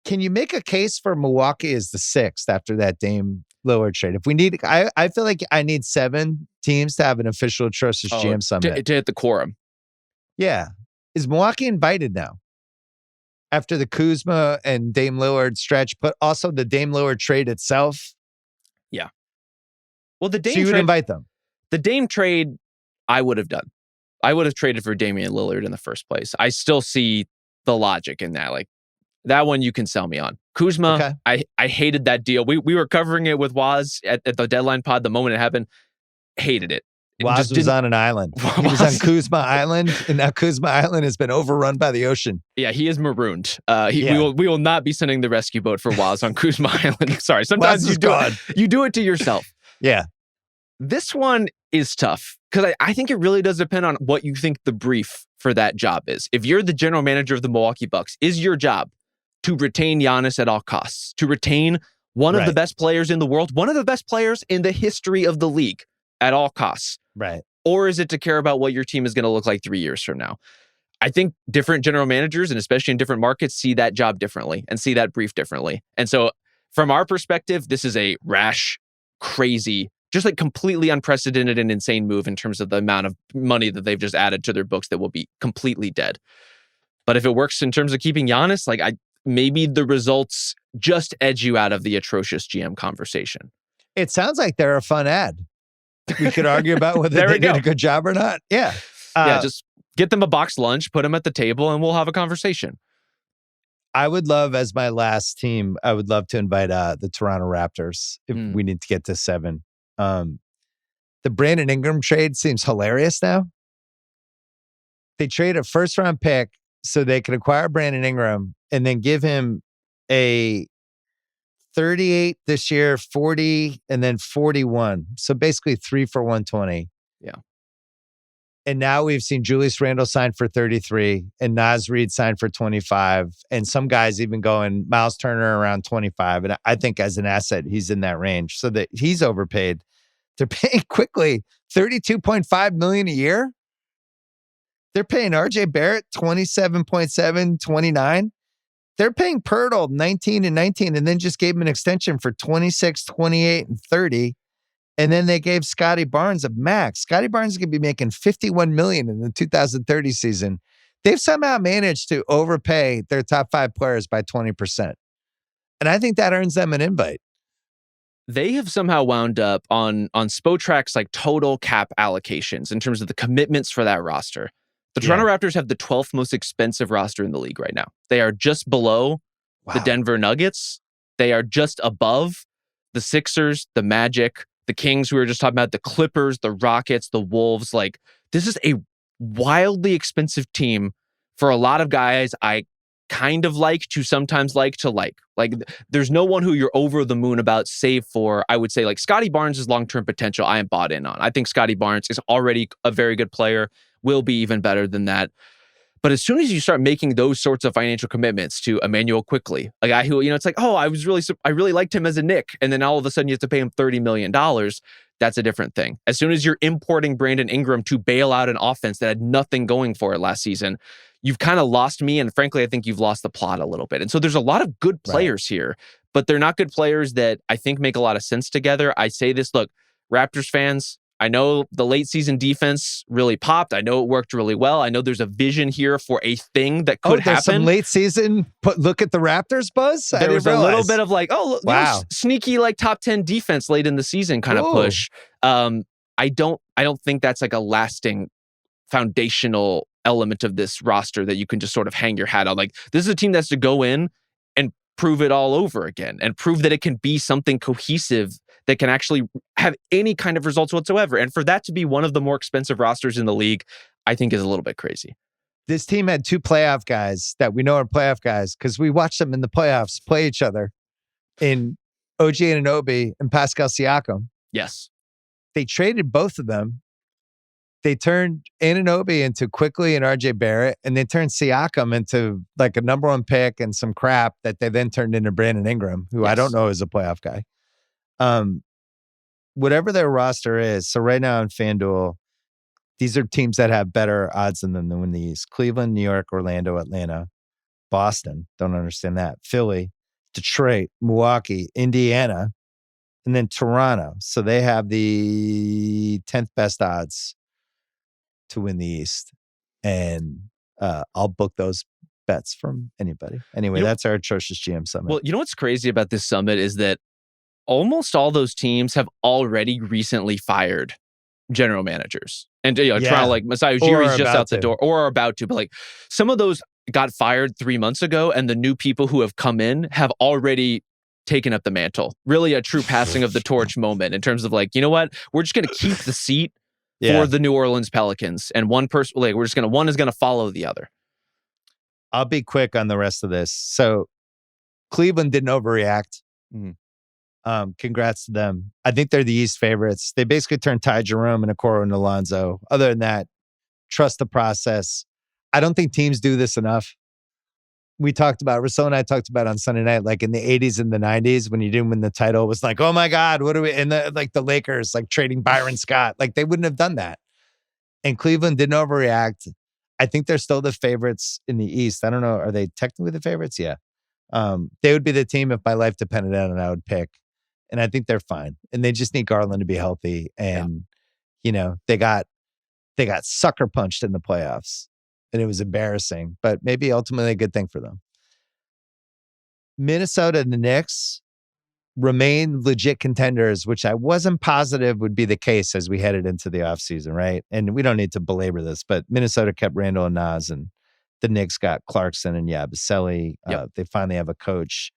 Can you make a case for Milwaukee as the 6th after that Dame Lillard trade? If we need, I feel like I need 7 teams to have an official Atrocious GM Summit. To hit the quorum. Yeah. Is Milwaukee invited now? After the Kuzma and Dame Lillard stretch, but also the Dame Lillard trade itself? Yeah. Well, the Dame so you would invite them? The Dame trade, I would have done. I would have traded for Damian Lillard in the first place. I still see the logic in that. That one you can sell me on. Kuzma, okay. I hated that deal. We were covering it with Waz at the deadline pod the moment it happened. Hated it. Waz was on an island. He was on Kuzma Island, and now Kuzma Island has been overrun by the ocean. Yeah, he is marooned. We will not be sending the rescue boat for Waz on Kuzma Island. Sorry, sometimes you do it to yourself. Yeah. This one is tough because I think it really does depend on what you think the brief for that job is. If you're the general manager of the Milwaukee Bucks, is your job to retain Giannis at all costs, to retain one of the best players in the world, one of the best players in the history of the league at all costs? Right. Or is it to care about what your team is going to look like 3 years from now? I think different general managers, and especially in different markets, see that job differently and see that brief differently. And so from our perspective, this is a rash, crazy, just like completely unprecedented and insane move in terms of the amount of money that they've just added to their books that will be completely dead. But if it works in terms of keeping Giannis, maybe the results just edge you out of the atrocious GM conversation. It sounds like they're a fun ad. We could argue about whether they did a good job or not. Yeah. Just get them a boxed lunch, put them at the table, and we'll have a conversation. I would love, as my last team, I would love to invite the Toronto Raptors if we need to get to 7. The Brandon Ingram trade seems hilarious now. They trade a first-round pick so they can acquire Brandon Ingram and then give him a 38 this year, 40, and then 41. So basically 3 for 120. Yeah. And now we've seen Julius Randle sign for 33 and Naz Reid sign for 25. And some guys even going Miles Turner around 25. And I think as an asset, he's in that range. So that he's overpaid. They're paying quickly $32.5 million a year. They're paying RJ Barrett 27.7, 29. They're paying Pirtle 19 and 19 and then just gave him an extension for 26, 28, and 30. And then they gave Scotty Barnes a max. Scotty Barnes is going to be making $51 million in the 2030 season. They've somehow managed to overpay their top 5 players by 20%. And I think that earns them an invite. They have somehow wound up on Spotrac's total cap allocations in terms of the commitments for that roster. The Toronto Raptors have the 12th most expensive roster in the league right now. They are just below the Denver Nuggets. They are just above the Sixers, the Magic, the Kings we were just talking about, the Clippers, the Rockets, the Wolves. This is a wildly expensive team for a lot of guys I kind of like to sometimes like to like. There's no one who you're over the moon about, save for, I would say, Scotty Barnes' long-term potential I am bought in on. I think Scotty Barnes is already a very good player, will be even better than that. But as soon as you start making those sorts of financial commitments to Emmanuel Quickley, a guy who, it's I really liked him as a Knick, and then all of a sudden you have to pay him $30 million. That's a different thing. As soon as you're importing Brandon Ingram to bail out an offense that had nothing going for it last season, you've kind of lost me. And frankly, I think you've lost the plot a little bit. And so there's a lot of good players here, but they're not good players that I think make a lot of sense together. I say this, look, Raptors fans, I know the late season defense really popped. I know it worked really well. I know there's a vision here for a thing that could happen. Some late season, look at the Raptors buzz? There was a little bit of sneaky top 10 defense late in the season kind of push. I don't think that's a lasting foundational element of this roster that you can just sort of hang your hat on. This is a team that has to go in and prove it all over again and prove that it can be something cohesive that can actually have any kind of results whatsoever. And for that to be one of the more expensive rosters in the league, I think is a little bit crazy. This team had 2 playoff guys that we know are playoff guys because we watched them in the playoffs play each other in OG Anunoby and Pascal Siakam. Yes. They traded both of them. They turned Anunoby into Quickley and RJ Barrett, and they turned Siakam into a number 1 pick and some crap that they then turned into Brandon Ingram, who I don't know is a playoff guy. Whatever their roster is. So right now in FanDuel, these are teams that have better odds than them to win the East. Cleveland, New York, Orlando, Atlanta, Boston. Don't understand that. Philly, Detroit, Milwaukee, Indiana, and then Toronto. So they have the 10th best odds to win the East. And I'll book those bets from anybody. Anyway, that's our Atrocious GM Summit. Well, you know what's crazy about this summit is that almost all those teams have already recently fired general managers. And Toronto, Masai Ujiri's just out the door or are about to. But some of those got fired 3 months ago, and the new people who have come in have already taken up the mantle. Really a true passing of the torch moment in terms of you know what? We're just going to keep the seat for the New Orleans Pelicans. And one person, one is going to follow the other. I'll be quick on the rest of this. So Cleveland didn't overreact. Mm-hmm. Congrats to them. I think they're the East favorites. They basically turned Ty Jerome and Okoro and Alonzo. Other than that, trust the process. I don't think teams do this enough. Rousseau and I talked about on Sunday night, in the 80s and the 90s when you didn't win the title, it was oh my God, what are we, and the Lakers, trading Byron Scott. They wouldn't have done that. And Cleveland didn't overreact. I think they're still the favorites in the East. I don't know. Are they technically the favorites? Yeah. They would be the team if my life depended on it, I would pick. And I think they're fine. And they just need Garland to be healthy. And, they got sucker punched in the playoffs. And it was embarrassing, but maybe ultimately a good thing for them. Minnesota and the Knicks remain legit contenders, which I wasn't positive would be the case as we headed into the offseason, right? And we don't need to belabor this, but Minnesota kept Randall and Nas, and the Knicks got Clarkson and Yabusele. Yep. They finally have a coach.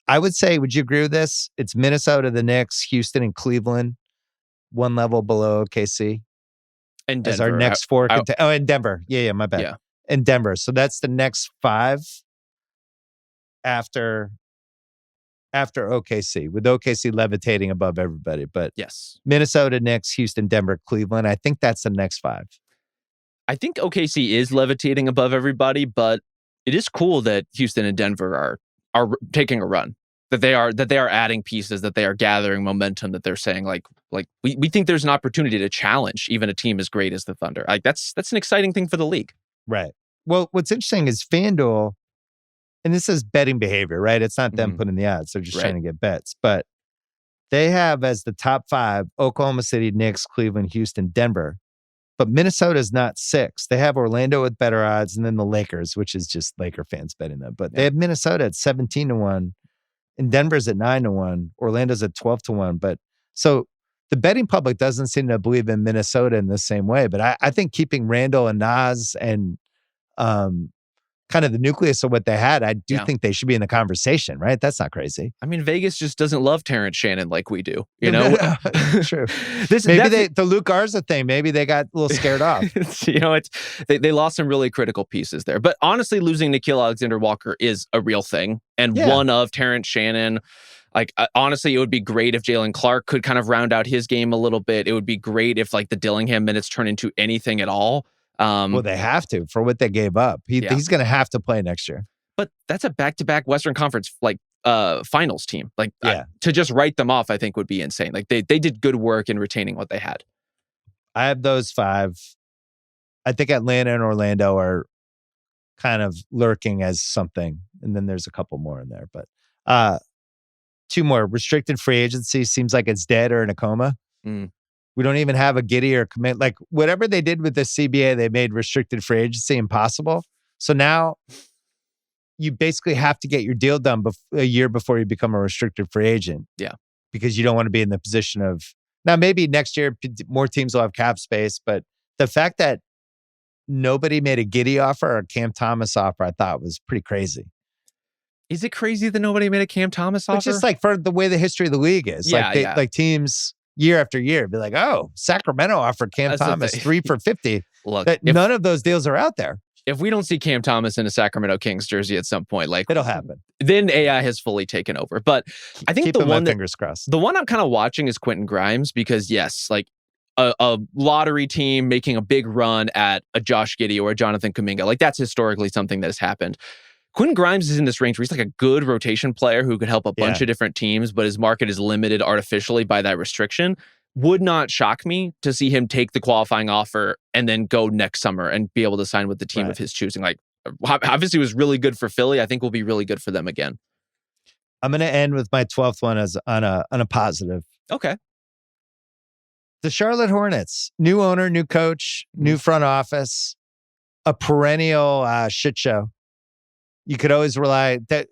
I would say, would you agree with this? It's Minnesota, the Knicks, Houston, and Cleveland, one level below OKC. And Denver. As our next four. And Denver. Yeah, my bad. Yeah. And Denver. So that's the next five after OKC, with OKC levitating above everybody. But yes, Minnesota, Knicks, Houston, Denver, Cleveland. I think that's the next five. I think OKC is levitating above everybody, but it is cool that Houston and Denver are taking a run. That they are adding pieces, that they are gathering momentum, that they're saying like we think there's an opportunity to challenge even a team as great as the Thunder. Like that's an exciting thing for the league. Right. Well, what's interesting is FanDuel, and this is betting behavior, right? It's not them putting the odds. They're just trying to get bets. But they have as the top five, Oklahoma City, Knicks, Cleveland, Houston, Denver. But Minnesota's not 6. They have Orlando with better odds, and then the Lakers, which is just Laker fans betting them. But they have Minnesota at 17-1, and Denver's at 9-1. Orlando's at 12-1. But so the betting public doesn't seem to believe in Minnesota in the same way. But I think keeping Randall and Nas and kind of the nucleus of what they had, I do think they should be in the conversation, right? That's not crazy. I mean, Vegas just doesn't love Terrence Shannon like we do, you know? True. The Luke Garza thing, maybe they got a little scared off. They lost some really critical pieces there. But honestly, losing Nickeil Alexander-Walker is a real thing. And one of Terrence Shannon. Like, honestly, it would be great if Jalen Clark could kind of round out his game a little bit. It would be great if the Dillingham minutes turn into anything at all. Well, they have to for what they gave up. He's going to have to play next year. But that's a back-to-back Western Conference finals team. To just write them off, I think would be insane. They did good work in retaining what they had. I have those 5. I think Atlanta and Orlando are kind of lurking as something, and then there's a couple more in there. But 2 more. Restricted free agency seems like it's dead or in a coma. We don't even have a Giddey or commit. Like whatever they did with the CBA, they made restricted free agency impossible. So now you basically have to get your deal done a year before you become a restricted free agent. Yeah. Because you don't want to be in the position of, now maybe next year more teams will have cap space, but the fact that nobody made a Giddey offer or a Cam Thomas offer, I thought was pretty crazy. Is it crazy that nobody made a Cam Thomas offer? It's just for the way the history of the league is. Like teams year after year be like, oh, Sacramento offered Cam Thomas 3 for $50. Look, none of those deals are out there. If we don't see Cam Thomas in a Sacramento Kings jersey at some point, it'll happen. Then AI has fully taken over. But I think fingers crossed. The one I'm kind of watching is Quentin Grimes because yes, a lottery team making a big run at a Josh Giddey or a Jonathan Kuminga, that's historically something that has happened. Quentin Grimes is in this range where he's a good rotation player who could help a bunch of different teams, but his market is limited artificially by that restriction. Would not shock me to see him take the qualifying offer and then go next summer and be able to sign with the team of his choosing. Obviously, it was really good for Philly. I think will be really good for them again. I'm going to end with my 12th one as on a positive. Okay. The Charlotte Hornets, new owner, new coach, new front office, a perennial shit show. You could always rely that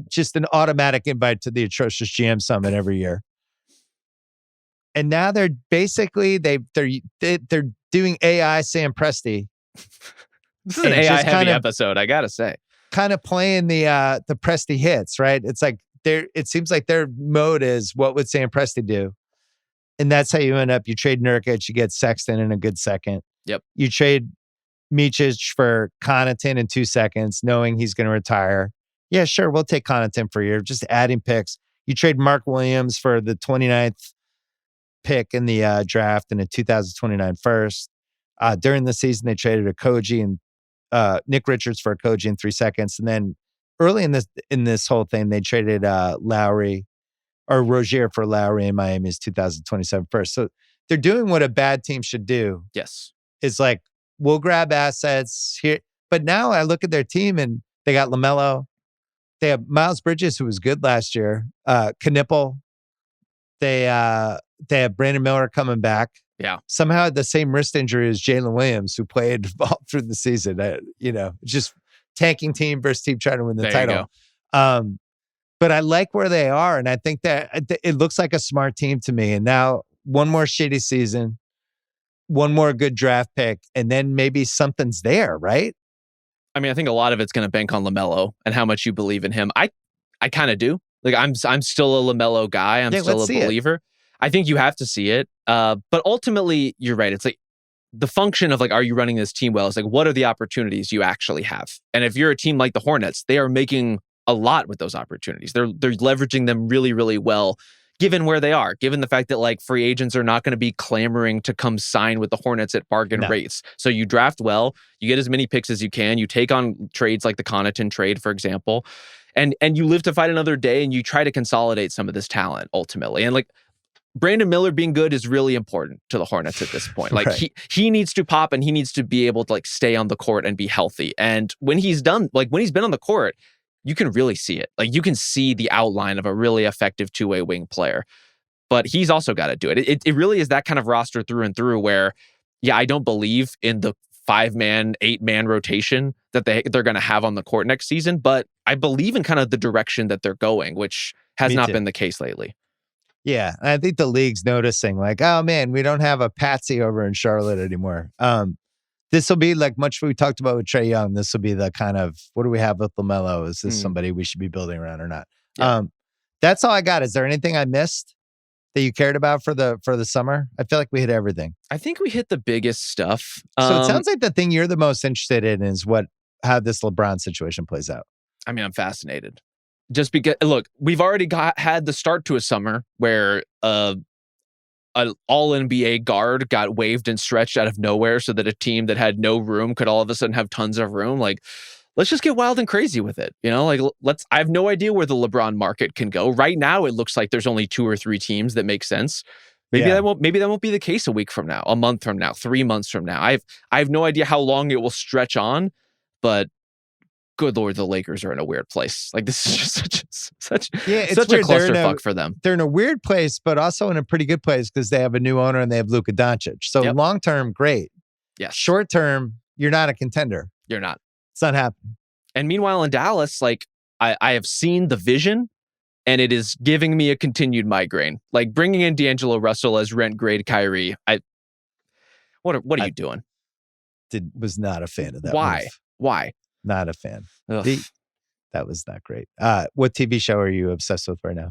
just an automatic invite to the Atrocious GM Summit every year. And now they're basically they're doing AI Sam Presti. This is an AI heavy episode, I gotta say. Kind of playing the Presti hits, right? It's like it seems like their mode is what would Sam Presti do, and that's how you end up. You trade Nurkic, you get Sexton in a good second. Yep. You trade Micic for Connaughton in 2 seconds, knowing he's going to retire. Yeah, sure, we'll take Connaughton for a year. Just adding picks. You trade Mark Williams for the 29th pick in the draft and a 2029 first. During the season, they traded a Koji and Nick Richards for a Koji in 3 seconds. And then early in this whole thing, they traded Lowry or Rozier for Lowry in Miami's 2027 first. So they're doing what a bad team should do. Yes. is like, we'll grab assets here. But now I look at their team and they got LaMelo. They have Miles Bridges, who was good last year. Knipple. They have Brandon Miller coming back. Yeah. Somehow had the same wrist injury as Jalen Williams, who played all through the season. Just tanking team versus team trying to win the title. But I like where they are, and I think that it looks like a smart team to me. And now one more shitty season, one more good draft pick, and then maybe something's there, right? I mean, I think a lot of it's going to bank on LaMelo and how much you believe in him. I kind of do. Like, I'm still a LaMelo guy. I'm still a believer. I think you have to see it. But ultimately, you're right. It's like the function of like, are you running this team well? It's like, what are the opportunities you actually have? And if you're a team like the Hornets, they are making a lot with those opportunities. They're leveraging them really, really well, given where they are, given the fact that like free agents are not going to be clamoring to come sign with the Hornets at bargain rates. So you draft well, you get as many picks as you can, you take on trades like the Connaughton trade, for example, and you live to fight another day, and you try to consolidate some of this talent ultimately. And like Brandon Miller being good is really important to the Hornets at this point. Like he needs to pop, and he needs to be able to like stay on the court and be healthy. And when he's done, like when he's been on the court, you can really see it. Like you can see the outline of a really effective two-way wing player. But he's also got to do it. It really is that kind of roster through and through where, yeah, I don't believe in the 5-man, 8-man rotation that they're going to have on the court next season, but I believe in kind of the direction that they're going, which has not been the case lately. Yeah, I think the league's noticing like, oh man, we don't have a patsy over in Charlotte anymore. This will be like much we talked about with Trae Young. This will be the kind of, what do we have with LaMelo? Is this somebody we should be building around or not? Yeah. That's all I got. Is there anything I missed that you cared about for the summer? I feel like we hit everything. I think we hit the biggest stuff. So it sounds like the thing you're the most interested in is how this LeBron situation plays out. I mean, I'm fascinated. Just because, look, we've already had the start to a summer where an all-NBA guard got waived and stretched out of nowhere so that a team that had no room could all of a sudden have tons of room. Like, let's just get wild and crazy with it. You know, like I have no idea where the LeBron market can go. Right now, it looks like there's only 2 or 3 teams that make sense. Maybe that won't be the case a week from now, a month from now, 3 months from now. I have no idea how long it will stretch on, but good Lord, the Lakers are in a weird place. Like this is just such a clusterfuck for them. They're in a weird place, but also in a pretty good place because they have a new owner and they have Luka Doncic. So long term, great. Yeah. Short term, you're not a contender. You're not. It's not happening. And meanwhile, in Dallas, like I have seen the vision, and it is giving me a continued migraine. Like bringing in D'Angelo Russell as rent grade Kyrie. What are you doing? Was not a fan of that. Why? Not a fan. That was not great. What TV show are you obsessed with right now?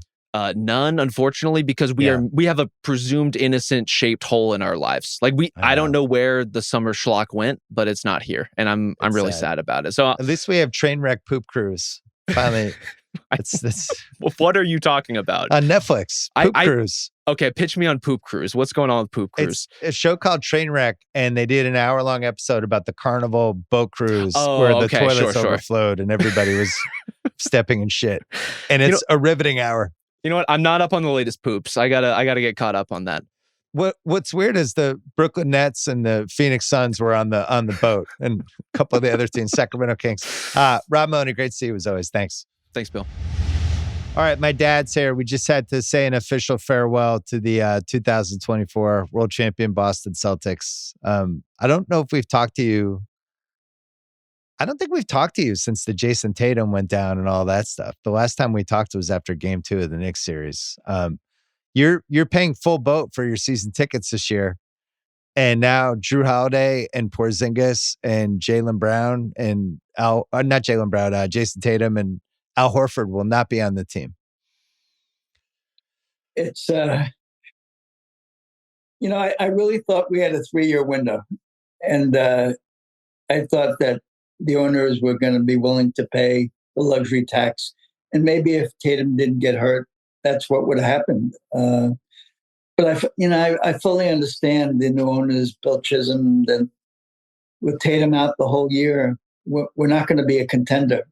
None, unfortunately, because we have a presumed innocent shaped hole in our lives. Like I don't know where the summer schlock went, but it's not here, and I'm really sad about it. So at least we have Trainwreck Poop Cruise. Finally, what are you talking about? On Netflix, Poop Cruise. Okay, pitch me on Poop Cruise. What's going on with Poop Cruise? It's a show called Trainwreck, and they did an hour-long episode about the Carnival boat cruise where the toilets overflowed and everybody was stepping in shit. And it's a riveting hour. You know what? I'm not up on the latest poops. I gotta get caught up on that. What's weird is the Brooklyn Nets and the Phoenix Suns were on the boat, and a couple of the other teams, Sacramento Kings. Rob Mahoney, great to see you as always. Thanks. Thanks, Bill. All right, my dad's here. We just had to say an official farewell to the 2024 World Champion Boston Celtics. I don't know if we've talked to you. I don't think we've talked to you since the Jason Tatum went down and all that stuff. The last time we talked was after Game 2 of the Knicks series. You're paying full boat for your season tickets this year, and now Drew Holiday and Porzingis and Jaylen Brown and Jason Tatum and Al Horford will not be on the team. It's, I really thought we had a 3-year window. And I thought that the owners were going to be willing to pay the luxury tax. And maybe if Tatum didn't get hurt, that's what would have happened. But I fully understand the new owners, Bill Chisholm, that with Tatum out the whole year, we're not going to be a contender.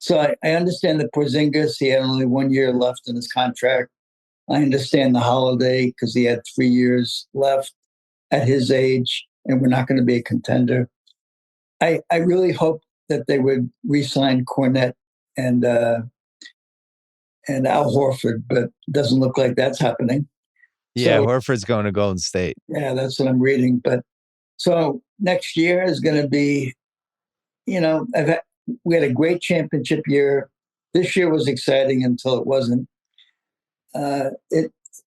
So I understand that Porzingis, he had only 1 year left in his contract. I understand the Holiday because he had 3 years left. at his age, and we're not going to be a contender. I really hope that they would re-sign Cornette and Al Horford, but it doesn't look like that's happening. Yeah, So, Horford's going to Golden State. yeah, that's what I'm reading. But so next year is going to be, we had a great championship year. This year was exciting until it wasn't.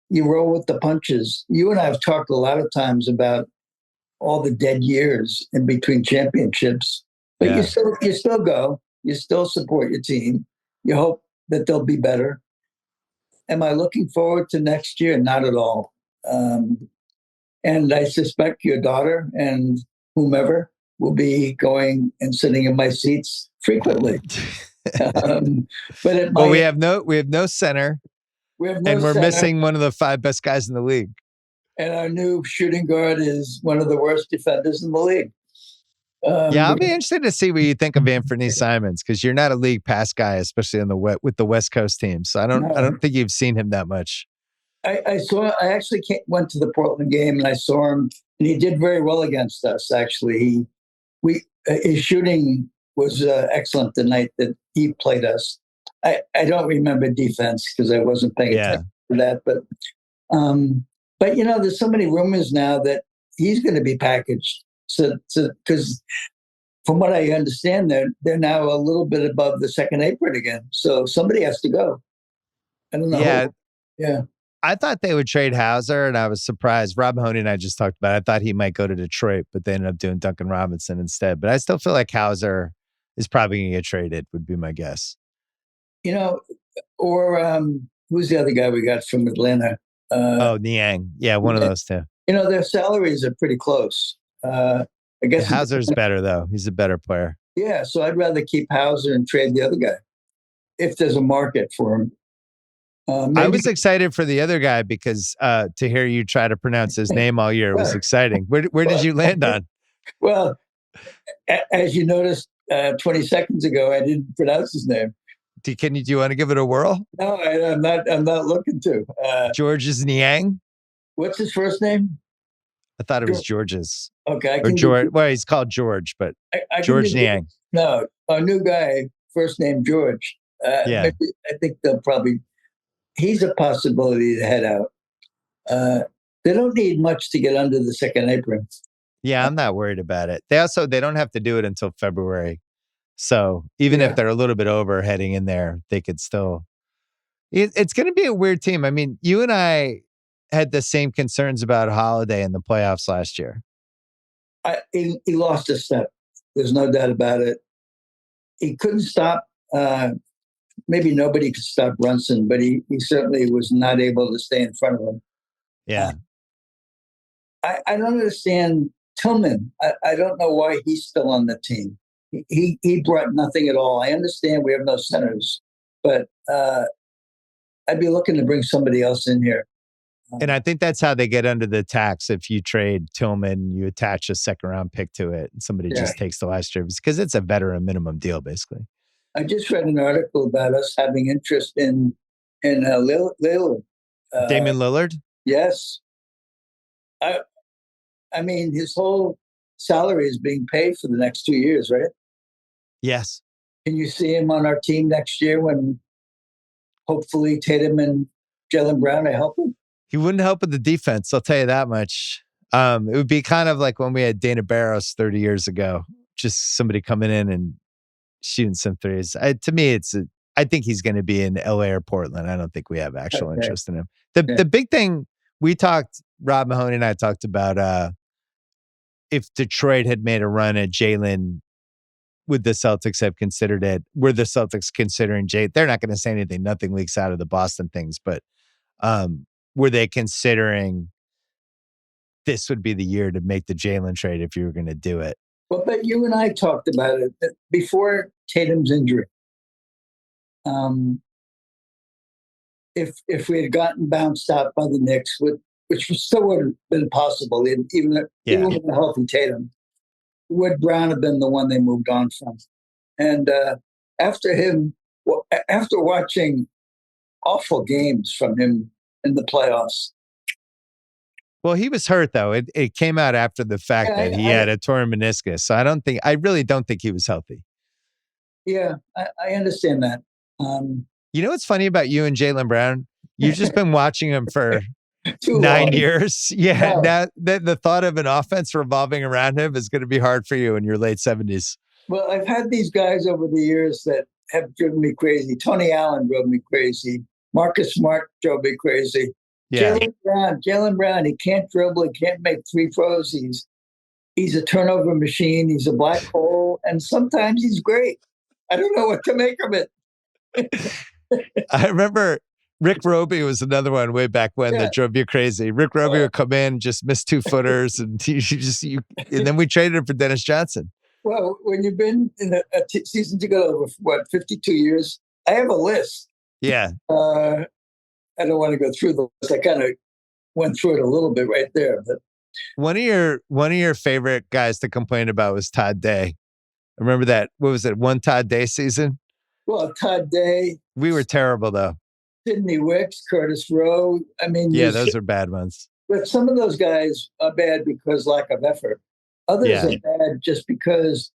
You roll with the punches. You and I have talked a lot of times about all the dead years in between championships, but you still go. You still support your team. You hope that they'll be better. Am I looking forward to next year? Not at all. And I suspect your daughter and whomever will be going and sitting in my seats frequently. But we have no center. And we're missing one of the 5 best guys in the league. And our new shooting guard is one of the worst defenders in the league. I'll be interested to see what you think of Anthony Simmons, because you're not a league pass guy, especially with the West Coast team. So I don't think you've seen him that much. I actually went to the Portland game and I saw him, and he did very well against us. Actually, his shooting was excellent the night that he played us. I don't remember defense because I wasn't paying attention to that, but there's so many rumors now that he's going to be packaged. So because from what I understand, they're now a little bit above the second apron again. So somebody has to go. I don't know. Yeah. I thought they would trade Hauser, and I was surprised. Rob Mahoney and I just talked about it. I thought he might go to Detroit, but they ended up doing Duncan Robinson instead. But I still feel like Hauser is probably going to get traded, would be my guess. Or who's the other guy we got from Atlanta? Niang. Yeah, one of those two. Their salaries are pretty close. I guess Hauser's better, though. He's a better player. Yeah, so I'd rather keep Hauser and trade the other guy if there's a market for him. I was excited for the other guy because to hear you try to pronounce his name all year was exciting. Where did you land on? Well, as you noticed 20 seconds ago, I didn't pronounce his name. Do you want to give it a whirl? No, I'm not looking to. George's Niang? What's his first name? I thought it was George's. Okay. Or George. Well, he's called George, but George Niang. No, a new guy, first name George. I think they'll probably. He's a possibility to head out. They don't need much to get under the second apron. Yeah, I'm not worried about it. They don't have to do it until February. So even if they're a little bit over heading in there, they could still. It's going to be a weird team. I mean, you and I had the same concerns about Holiday in the playoffs last year. He lost a step. There's no doubt about it. He couldn't stop. Maybe nobody could stop Brunson, but he certainly was not able to stay in front of him. Yeah. I don't understand Tillman. I don't know why he's still on the team. He brought nothing at all. I understand we have no centers, but I'd be looking to bring somebody else in here. And I think that's how they get under the tax. If you trade Tillman, you attach a second round pick to it, and somebody just takes the last year because it's a veteran minimum deal, basically. I just read an article about us having interest in Lillard. Damian Lillard? Yes. I mean, his whole salary is being paid for the next 2 years, right? Yes. Can you see him on our team next year when hopefully Tatum and Jaylen Brown are helping? He wouldn't help with the defense, I'll tell you that much. It would be kind of like when we had Dana Barros 30 years ago, just somebody coming in and shooting some threes. To me, I think he's going to be in LA or Portland. I don't think we have actual interest in him. The big thing Rob Mahoney and I talked about, if Detroit had made a run at Jaylen, would the Celtics have considered it? Were the Celtics considering Jay? They're not going to say anything. Nothing leaks out of the Boston things, but were they considering this would be the year to make the Jaylen trade if you were going to do it? Well, but you and I talked about it before Tatum's injury. If we had gotten bounced out by the Knicks, which still would have been possible, even with a healthy Tatum, would Brown have been the one they moved on from? And after watching awful games from him in the playoffs, Well, he was hurt though. It came out after the fact that he had a torn meniscus. So I really don't think he was healthy. Yeah, I understand that. You know what's funny about you and Jaylen Brown? You've just been watching him for 9 years. Yeah. No. Now the thought of an offense revolving around him is going to be hard for you in your late 70s. Well, I've had these guys over the years that have driven me crazy. Tony Allen drove me crazy. Marcus Smart drove me crazy. Yeah. Jaylen Brown, he can't dribble. He can't make free throws. He's a turnover machine. He's a black hole. And sometimes he's great. I don't know what to make of it. I remember Rick Roby was another one way back when that drove you crazy. Rick Roby would come in, just miss 2 footers, and and then we traded him for Dennis Johnson. Well, when you've been in a season together for 52 years, I have a list. Yeah. I don't want to go through the list. I kind of went through it a little bit right there. But one of your favorite guys to complain about was Todd Day. Remember that? What was it? One Todd Day season? Well, Todd Day. We were terrible though. Sidney Wicks, Curtis Rowe. I mean, yeah, those are bad ones. But some of those guys are bad because lack of effort. Others are bad just because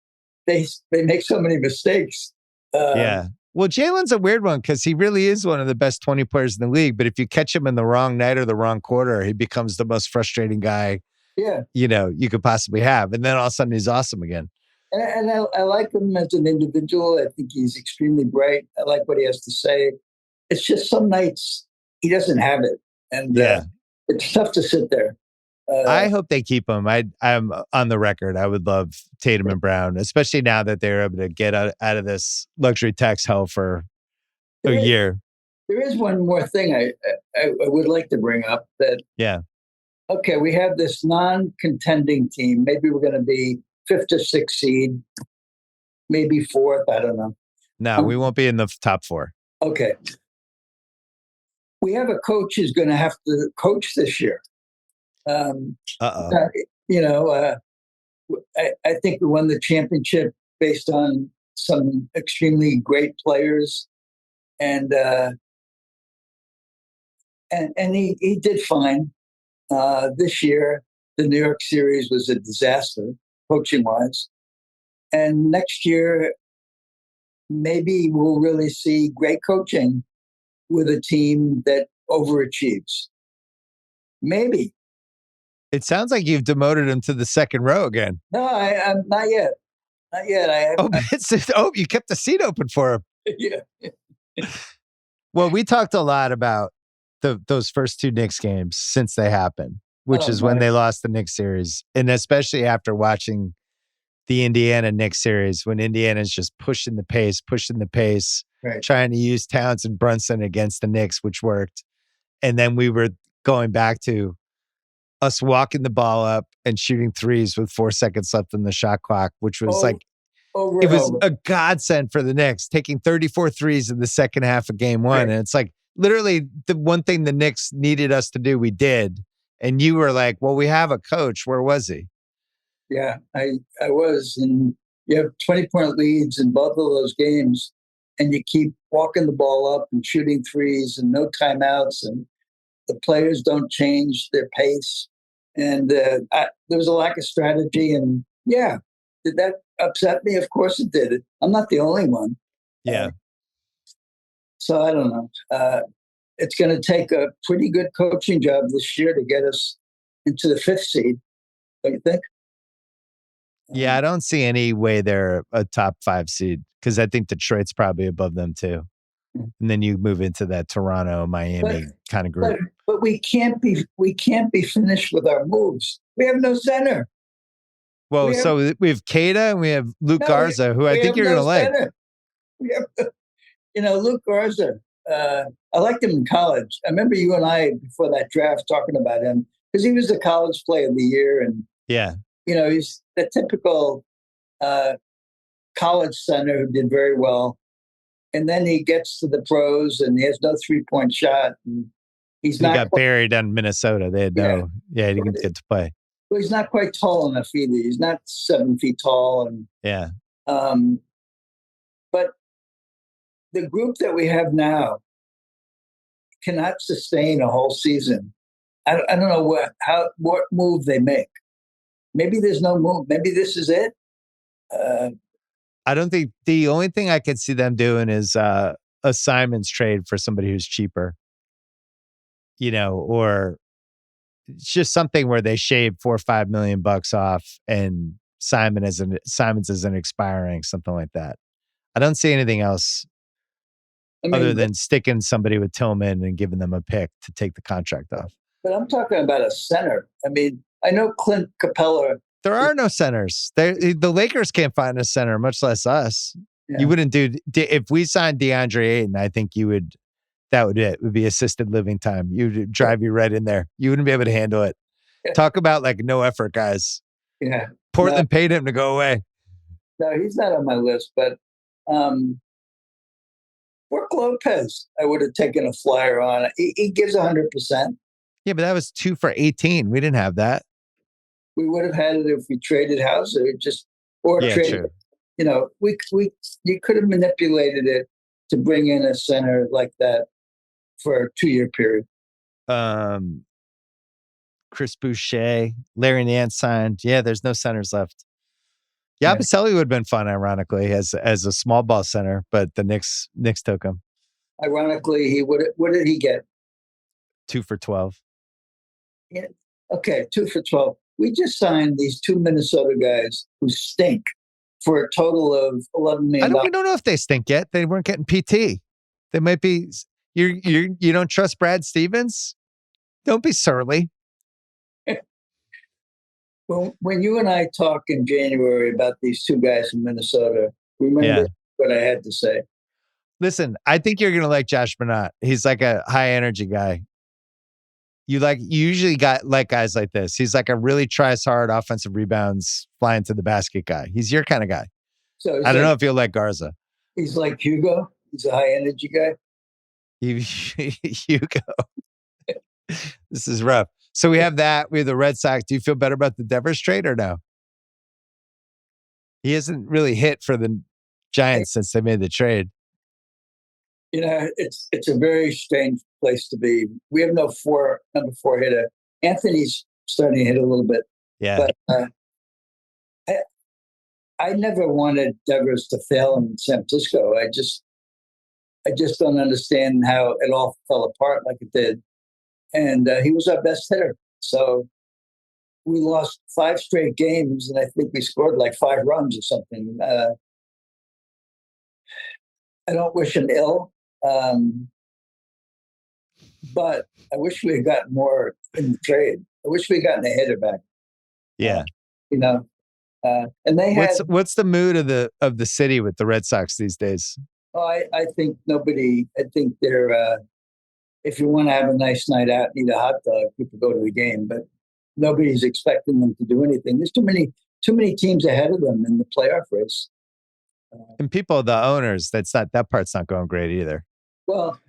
they make so many mistakes. Yeah. Well, Jaylen's a weird one because he really is one of the best 20 players in the league. But if you catch him in the wrong night or the wrong quarter, he becomes the most frustrating guy. Yeah. You could possibly have. And then all of a sudden he's awesome again. And I like him as an individual. I think he's extremely bright. I like what he has to say. It's just some nights he doesn't have it. And it's tough to sit there. I hope they keep him. I'm on the record. I would love Tatum and Brown, especially now that they're able to get out of this luxury tax hell for a year. There is one more thing I would like to bring up that. Yeah. Okay, we have this non-contending team. Maybe we're going to be 5th or 6th seed, maybe 4th. I don't know. No, we won't be in the top 4. Okay. We have a coach who's going to have to coach this year. I think we won the championship based on some extremely great players, and he did fine. This year, the New York series was a disaster, coaching-wise. And next year, maybe we'll really see great coaching with a team that overachieves. Maybe. It sounds like you've demoted him to the second row again. No, I'm not yet. Not yet. You kept the seat open for him. Yeah. Well, we talked a lot about those first 2 Knicks games since they happened, which is when they lost the Knicks series. And especially after watching the Indiana Knicks series, when Indiana's just pushing the pace, right, trying to use Towns and Brunson against the Knicks, which worked. And then we were going back to us walking the ball up and shooting threes with 4 seconds left on the shot clock, which was it was a godsend for the Knicks, taking 34 threes in the second half of game 1. Right. And it's like literally the one thing the Knicks needed us to do, we did. And you were like, well, we have a coach. Where was he? Yeah, I was. And you have 20-point leads in both of those games, and you keep walking the ball up and shooting threes and no timeouts, and the players don't change their pace. And there was a lack of strategy. And did that upset me? Of course it did. I'm not the only one. Yeah. So I don't know. It's going to take a pretty good coaching job this year to get us into the 5th seed. Don't you think? Yeah, I don't see any way they're a top 5 seed because I think Detroit's probably above them too. And then you move into that Toronto, Miami kind of group. But we can't be finished with our moves. We have no center. Well, we have Keita and we have Luke Garza, who I think you're going to like. We have, Luke Garza. I liked him in college. I remember you and I before that draft talking about him because he was the college player of the year, and he's the typical college center who did very well. And then he gets to the pros and he has no 3-point shot. And he got buried on Minnesota. They had he didn't get to play. Well, he's not quite tall enough either. He's not 7 feet tall. And but the group that we have now cannot sustain a whole season I don't know what move they make. Maybe there's no move. Maybe this is it. I don't think the only thing I could see them doing is a Simmons trade for somebody who's cheaper, or it's just something where they shave $4 or $5 million off and Simmons isn't expiring, something like that. I don't see anything else other than sticking somebody with Tillman and giving them a pick to take the contract off. But I'm talking about a center. I mean, I know Clint Capella. There are no centers. The Lakers can't find a center, much less us. Yeah. You wouldn't if we signed DeAndre Ayton, I think that would be assisted living time. You'd drive you right in there. You wouldn't be able to handle it. Yeah. Talk about like no effort, guys. Yeah. Portland paid him to go away. No, he's not on my list, but Brook Lopez, I would have taken a flyer on. He gives 100%. Yeah, but that was 2 for 18. We didn't have that. We would have had it if we traded Hauser, traded. True. You could have manipulated it to bring in a center like that for a 2-year period. Chris Boucher, Larry Nance signed. Yeah, there's no centers left. Yabusele would have been fun, ironically, as a small ball center, but the Knicks took him. Ironically, what did he get? 2 for 12. Yeah. Okay, 2 for 12. We just signed these 2 Minnesota guys who stink for a total of $11 million. We don't know if they stink yet. They weren't getting PT. They might be. You don't trust Brad Stevens? Don't be surly. Well, when you and I talk in January about these 2 guys from Minnesota, remember what I had to say. Listen, I think you're going to like Josh Bernat. He's like a high energy guy. You usually like guys like this. He's like a really tries hard offensive rebounds, flying to the basket guy. He's your kind of guy. So I don't know if you'll like Garza. He's like Hugo. He's a high energy guy. Hugo. This is rough. So we have that. We have the Red Sox. Do you feel better about the Devers trade or no? He hasn't really hit for the Giants since they made the trade. It's a very strange place to be. We have no number 4 hitter. Anthony's starting to hit a little bit. Yeah. But I never wanted Devers to fail in San Francisco. I just don't understand how it all fell apart like it did. And he was our best hitter. So we lost 5 straight games, and I think we scored like 5 runs or something. I don't wish him ill, but I wish we had gotten more in the trade. I wish we had gotten a hitter back. Yeah. And they had. What's the mood of the city with the Red Sox these days? Oh, I think nobody. I think they're. If you want to have a nice night out and eat a hot dog, people go to the game, but nobody's expecting them to do anything. There's too many teams ahead of them in the playoff race. And the owners, that part's not going great either. Well,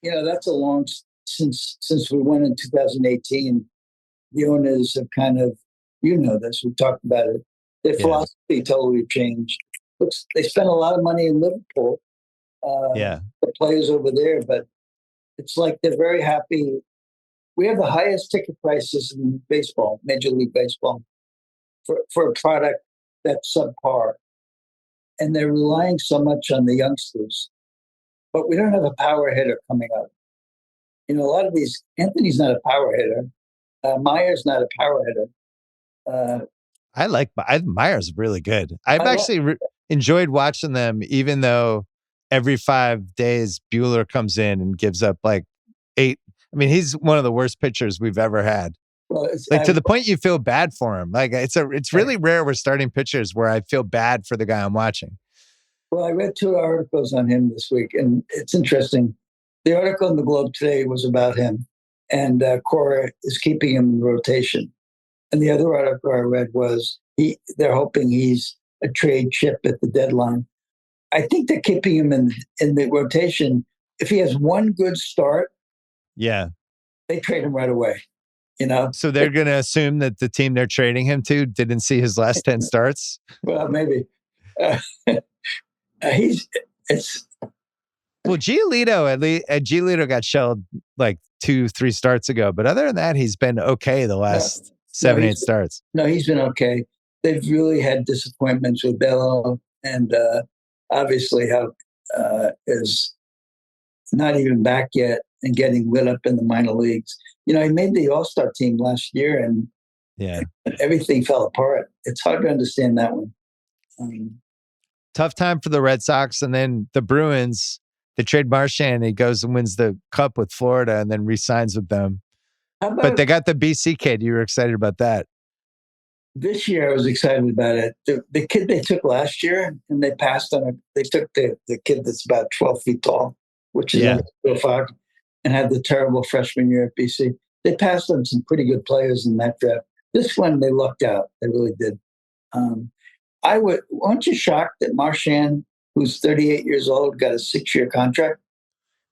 that's a long since we went in 2018. The owners have kind of, this. We talked about it. Their philosophy totally changed. They spent a lot of money in Liverpool. The players over there, but. It's like they're very happy. We have the highest ticket prices in baseball, Major League Baseball, for a product that's subpar. And they're relying so much on the youngsters. But we don't have a power hitter coming up. A lot of these, Anthony's not a power hitter. Meyer's not a power hitter. Meyer's really good. I've actually enjoyed watching them, even though every 5 days, Bueller comes in and gives up like 8. I mean, he's one of the worst pitchers we've ever had. Well, to the point you feel bad for him. Like it's really rare we're starting pitchers where I feel bad for the guy I'm watching. Well, I read 2 articles on him this week, and it's interesting. The article in the Globe today was about him, and Cora is keeping him in rotation. And the other article I read was they're hoping he's a trade chip at the deadline. I think they're keeping him in the rotation. If he has one good start, they trade him right away. So they're going to assume that the team they're trading him to didn't see his last 10 starts. Well, maybe Well, Giolito got shelled like 2-3 starts ago, but other than that, he's been okay the last 7-8 starts. No, he's been okay. They've really had disappointments with Bello, and obviously how is not even back yet and getting lit up in the minor leagues. He made the All-Star team last year, and everything fell apart. It's hard to understand that one. Tough time for the Red Sox, and then the Bruins. They trade Marchand. He goes and wins the Cup with Florida, and then re-signs with them. But they got the BC kid. You were excited about that. This year, I was excited about it. The kid they took last year, and they passed on it. They took the kid that's about 12 feet tall, which is Will Fox, and had the terrible freshman year at BC. They passed on some pretty good players in that draft. This one, they lucked out. They really did. Weren't you shocked that Marchand, who's 38 years old, got a 6-year contract?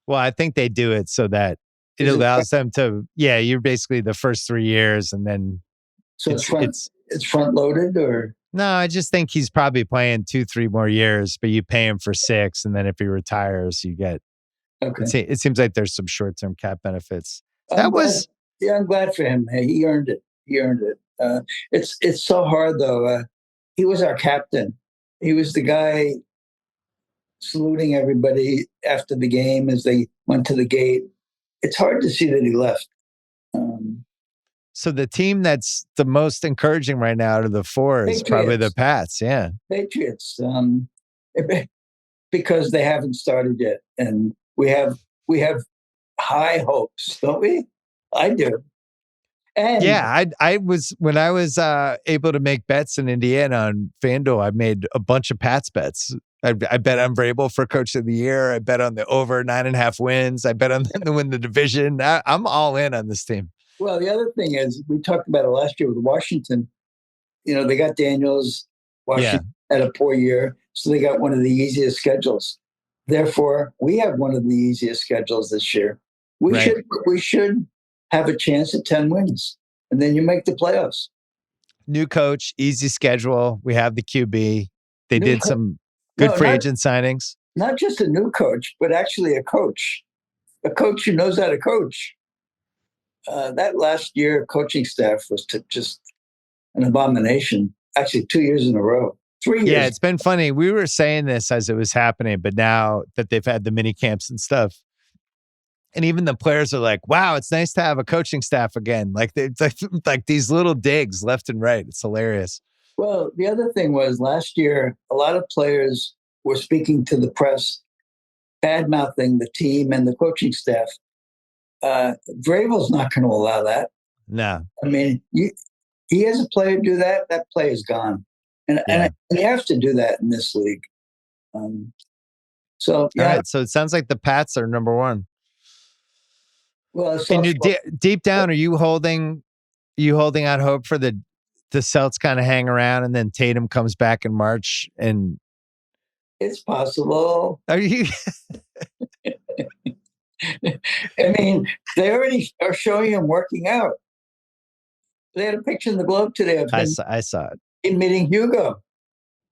Well, I think they do it so that it allows them to, you're basically the first 3 years, and then so it's front loaded, or no? I just think he's probably playing 2-3 more years, but you pay him for 6, and then if he retires, you get. Okay. It seems like there's some short-term cap benefits. I'm glad for him. Hey, he earned it. It's so hard though. He was our captain. He was the guy saluting everybody after the game as they went to the gate. It's hard to see that he left. So the team that's the most encouraging right now out of the 4 is probably the Pats. Yeah. Patriots. Because they haven't started yet. And we have high hopes, don't we? I do. And I was when I was able to make bets in Indiana on FanDuel, I made a bunch of Pats bets. I bet on Vrabel for Coach of the Year. I bet on the over 9.5 wins. I bet on them to win the division. I'm all in on this team. Well, the other thing is, we talked about it last year with Washington. They got Daniels. Washington had a poor year, so they got one of the easiest schedules. Therefore, we have one of the easiest schedules this year. We should have a chance at 10 wins, and then you make the playoffs. New coach, easy schedule. We have the QB. They did some good free agent signings. Not just a new coach, but actually a coach who knows how to coach. That last year coaching staff was just an abomination. Actually, 2 years in a row. 3 years. Yeah, it's been funny. We were saying this as it was happening, but now that they've had the mini camps and stuff, and even the players are like, wow, it's nice to have a coaching staff again. Like, it's like these little digs left and right. It's hilarious. Well, the other thing was last year, a lot of players were speaking to the press, bad-mouthing the team and the coaching staff. Vrabel's not going to allow that. No. I mean, he has a player do that, that play is gone. And you have to do that in this league. All right. So it sounds like the Pats are number 1. Well, and you deep down, are you holding out hope for the Celts kind of hang around and then Tatum comes back in March? And it's possible. Are you? I mean, they already are showing him working out. They had a picture in the Globe today of him. I saw it. In meeting Hugo.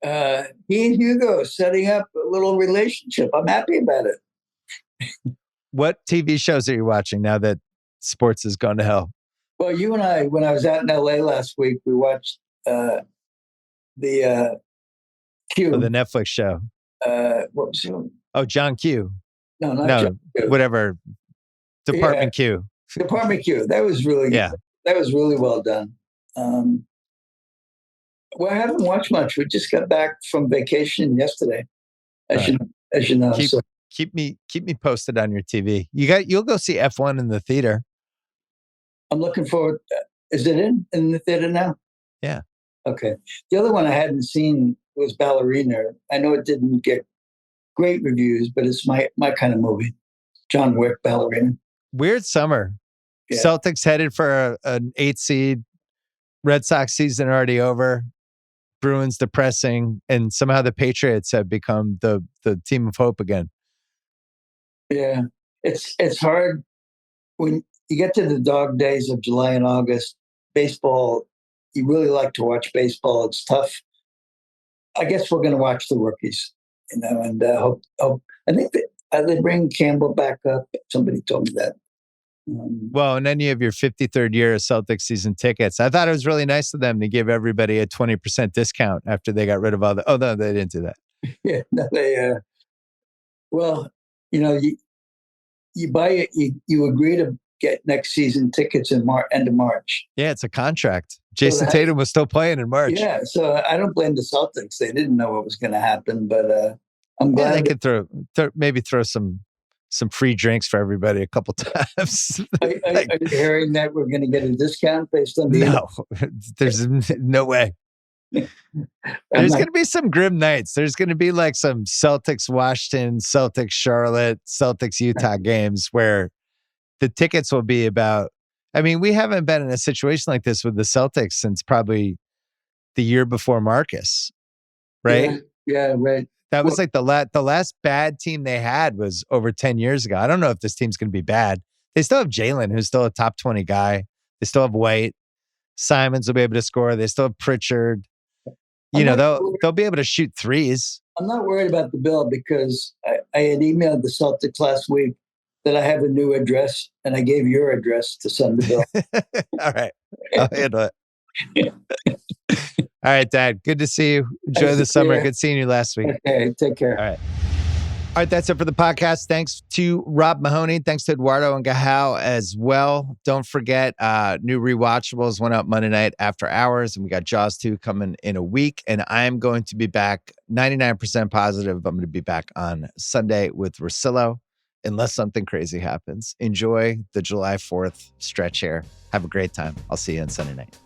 He and Hugo setting up a little relationship. I'm happy about it. What TV shows are you watching now that sports has gone to hell? Well, you and I, when I was out in LA last week, we watched the Q. Oh, the Netflix show. What was it? Oh, John Q. No, John Q. Whatever. Department Q. Department Q. That was really good. That was really well done. Well, I haven't watched much. We just got back from vacation yesterday, as you know. Keep me posted on your TV. You'll go see F1 in the theater. I'm looking forward. Is it in the theater now? Yeah. Okay. The other one I hadn't seen was Ballerina. I know it didn't get great reviews, but it's my kind of movie. John Wick, Ballerina. Weird summer. Yeah. Celtics headed for an 8 seed. Red Sox season already over. Bruins depressing, and somehow the Patriots have become the team of hope again. Yeah, it's hard when you get to the dog days of July and August. Baseball, you really like to watch baseball. It's tough. I guess we're going to watch the rookies, and hope. I think that They bring Campbell back up. Somebody told me that. Well, and then you have your 53rd year of Celtics season tickets. I thought it was really nice of them to give everybody a 20% discount after they got rid of all the. Oh, no, they didn't do that. Yeah, no, well, you buy it, you agree to get next season tickets in end of March. Yeah, it's a contract. Jason Tatum was still playing in March. Yeah, so I don't blame the Celtics. They didn't know what was going to happen, but I'm glad they could throw some free drinks for everybody a couple times. Are you hearing that we're going to get a discount based on the... No, there's no way. There's going to be some grim nights. There's going to be like some Celtics Washington, Celtics Charlotte, Celtics Utah games where the tickets will be about. I mean, we haven't been in a situation like this with the Celtics since probably the year before Marcus, right? Yeah, right. That was like the last bad team they had was over 10 years ago. I don't know if this team's going to be bad. They still have Jalen, who's still a top 20 guy. They still have White. Simmons will be able to score. They still have Pritchard. They'll be able to shoot threes. I'm not worried about the bill because I had emailed the Celtics last week that I have a new address, and I gave your address to send the bill. All right. I'll handle it. All right, Dad. Good to see you. Enjoy the summer. Good seeing you last week. Okay, take care. All right. All right, that's it for the podcast. Thanks to Rob Mahoney. Thanks to Eduardo and Gahal as well. Don't forget, new rewatchables went out Monday night after hours, and we got Jaws 2 coming in a week. And I'm going to be back 99% positive. I'm going to be back on Sunday with Russillo, unless something crazy happens. Enjoy the July 4th stretch here. Have a great time. I'll see you on Sunday night.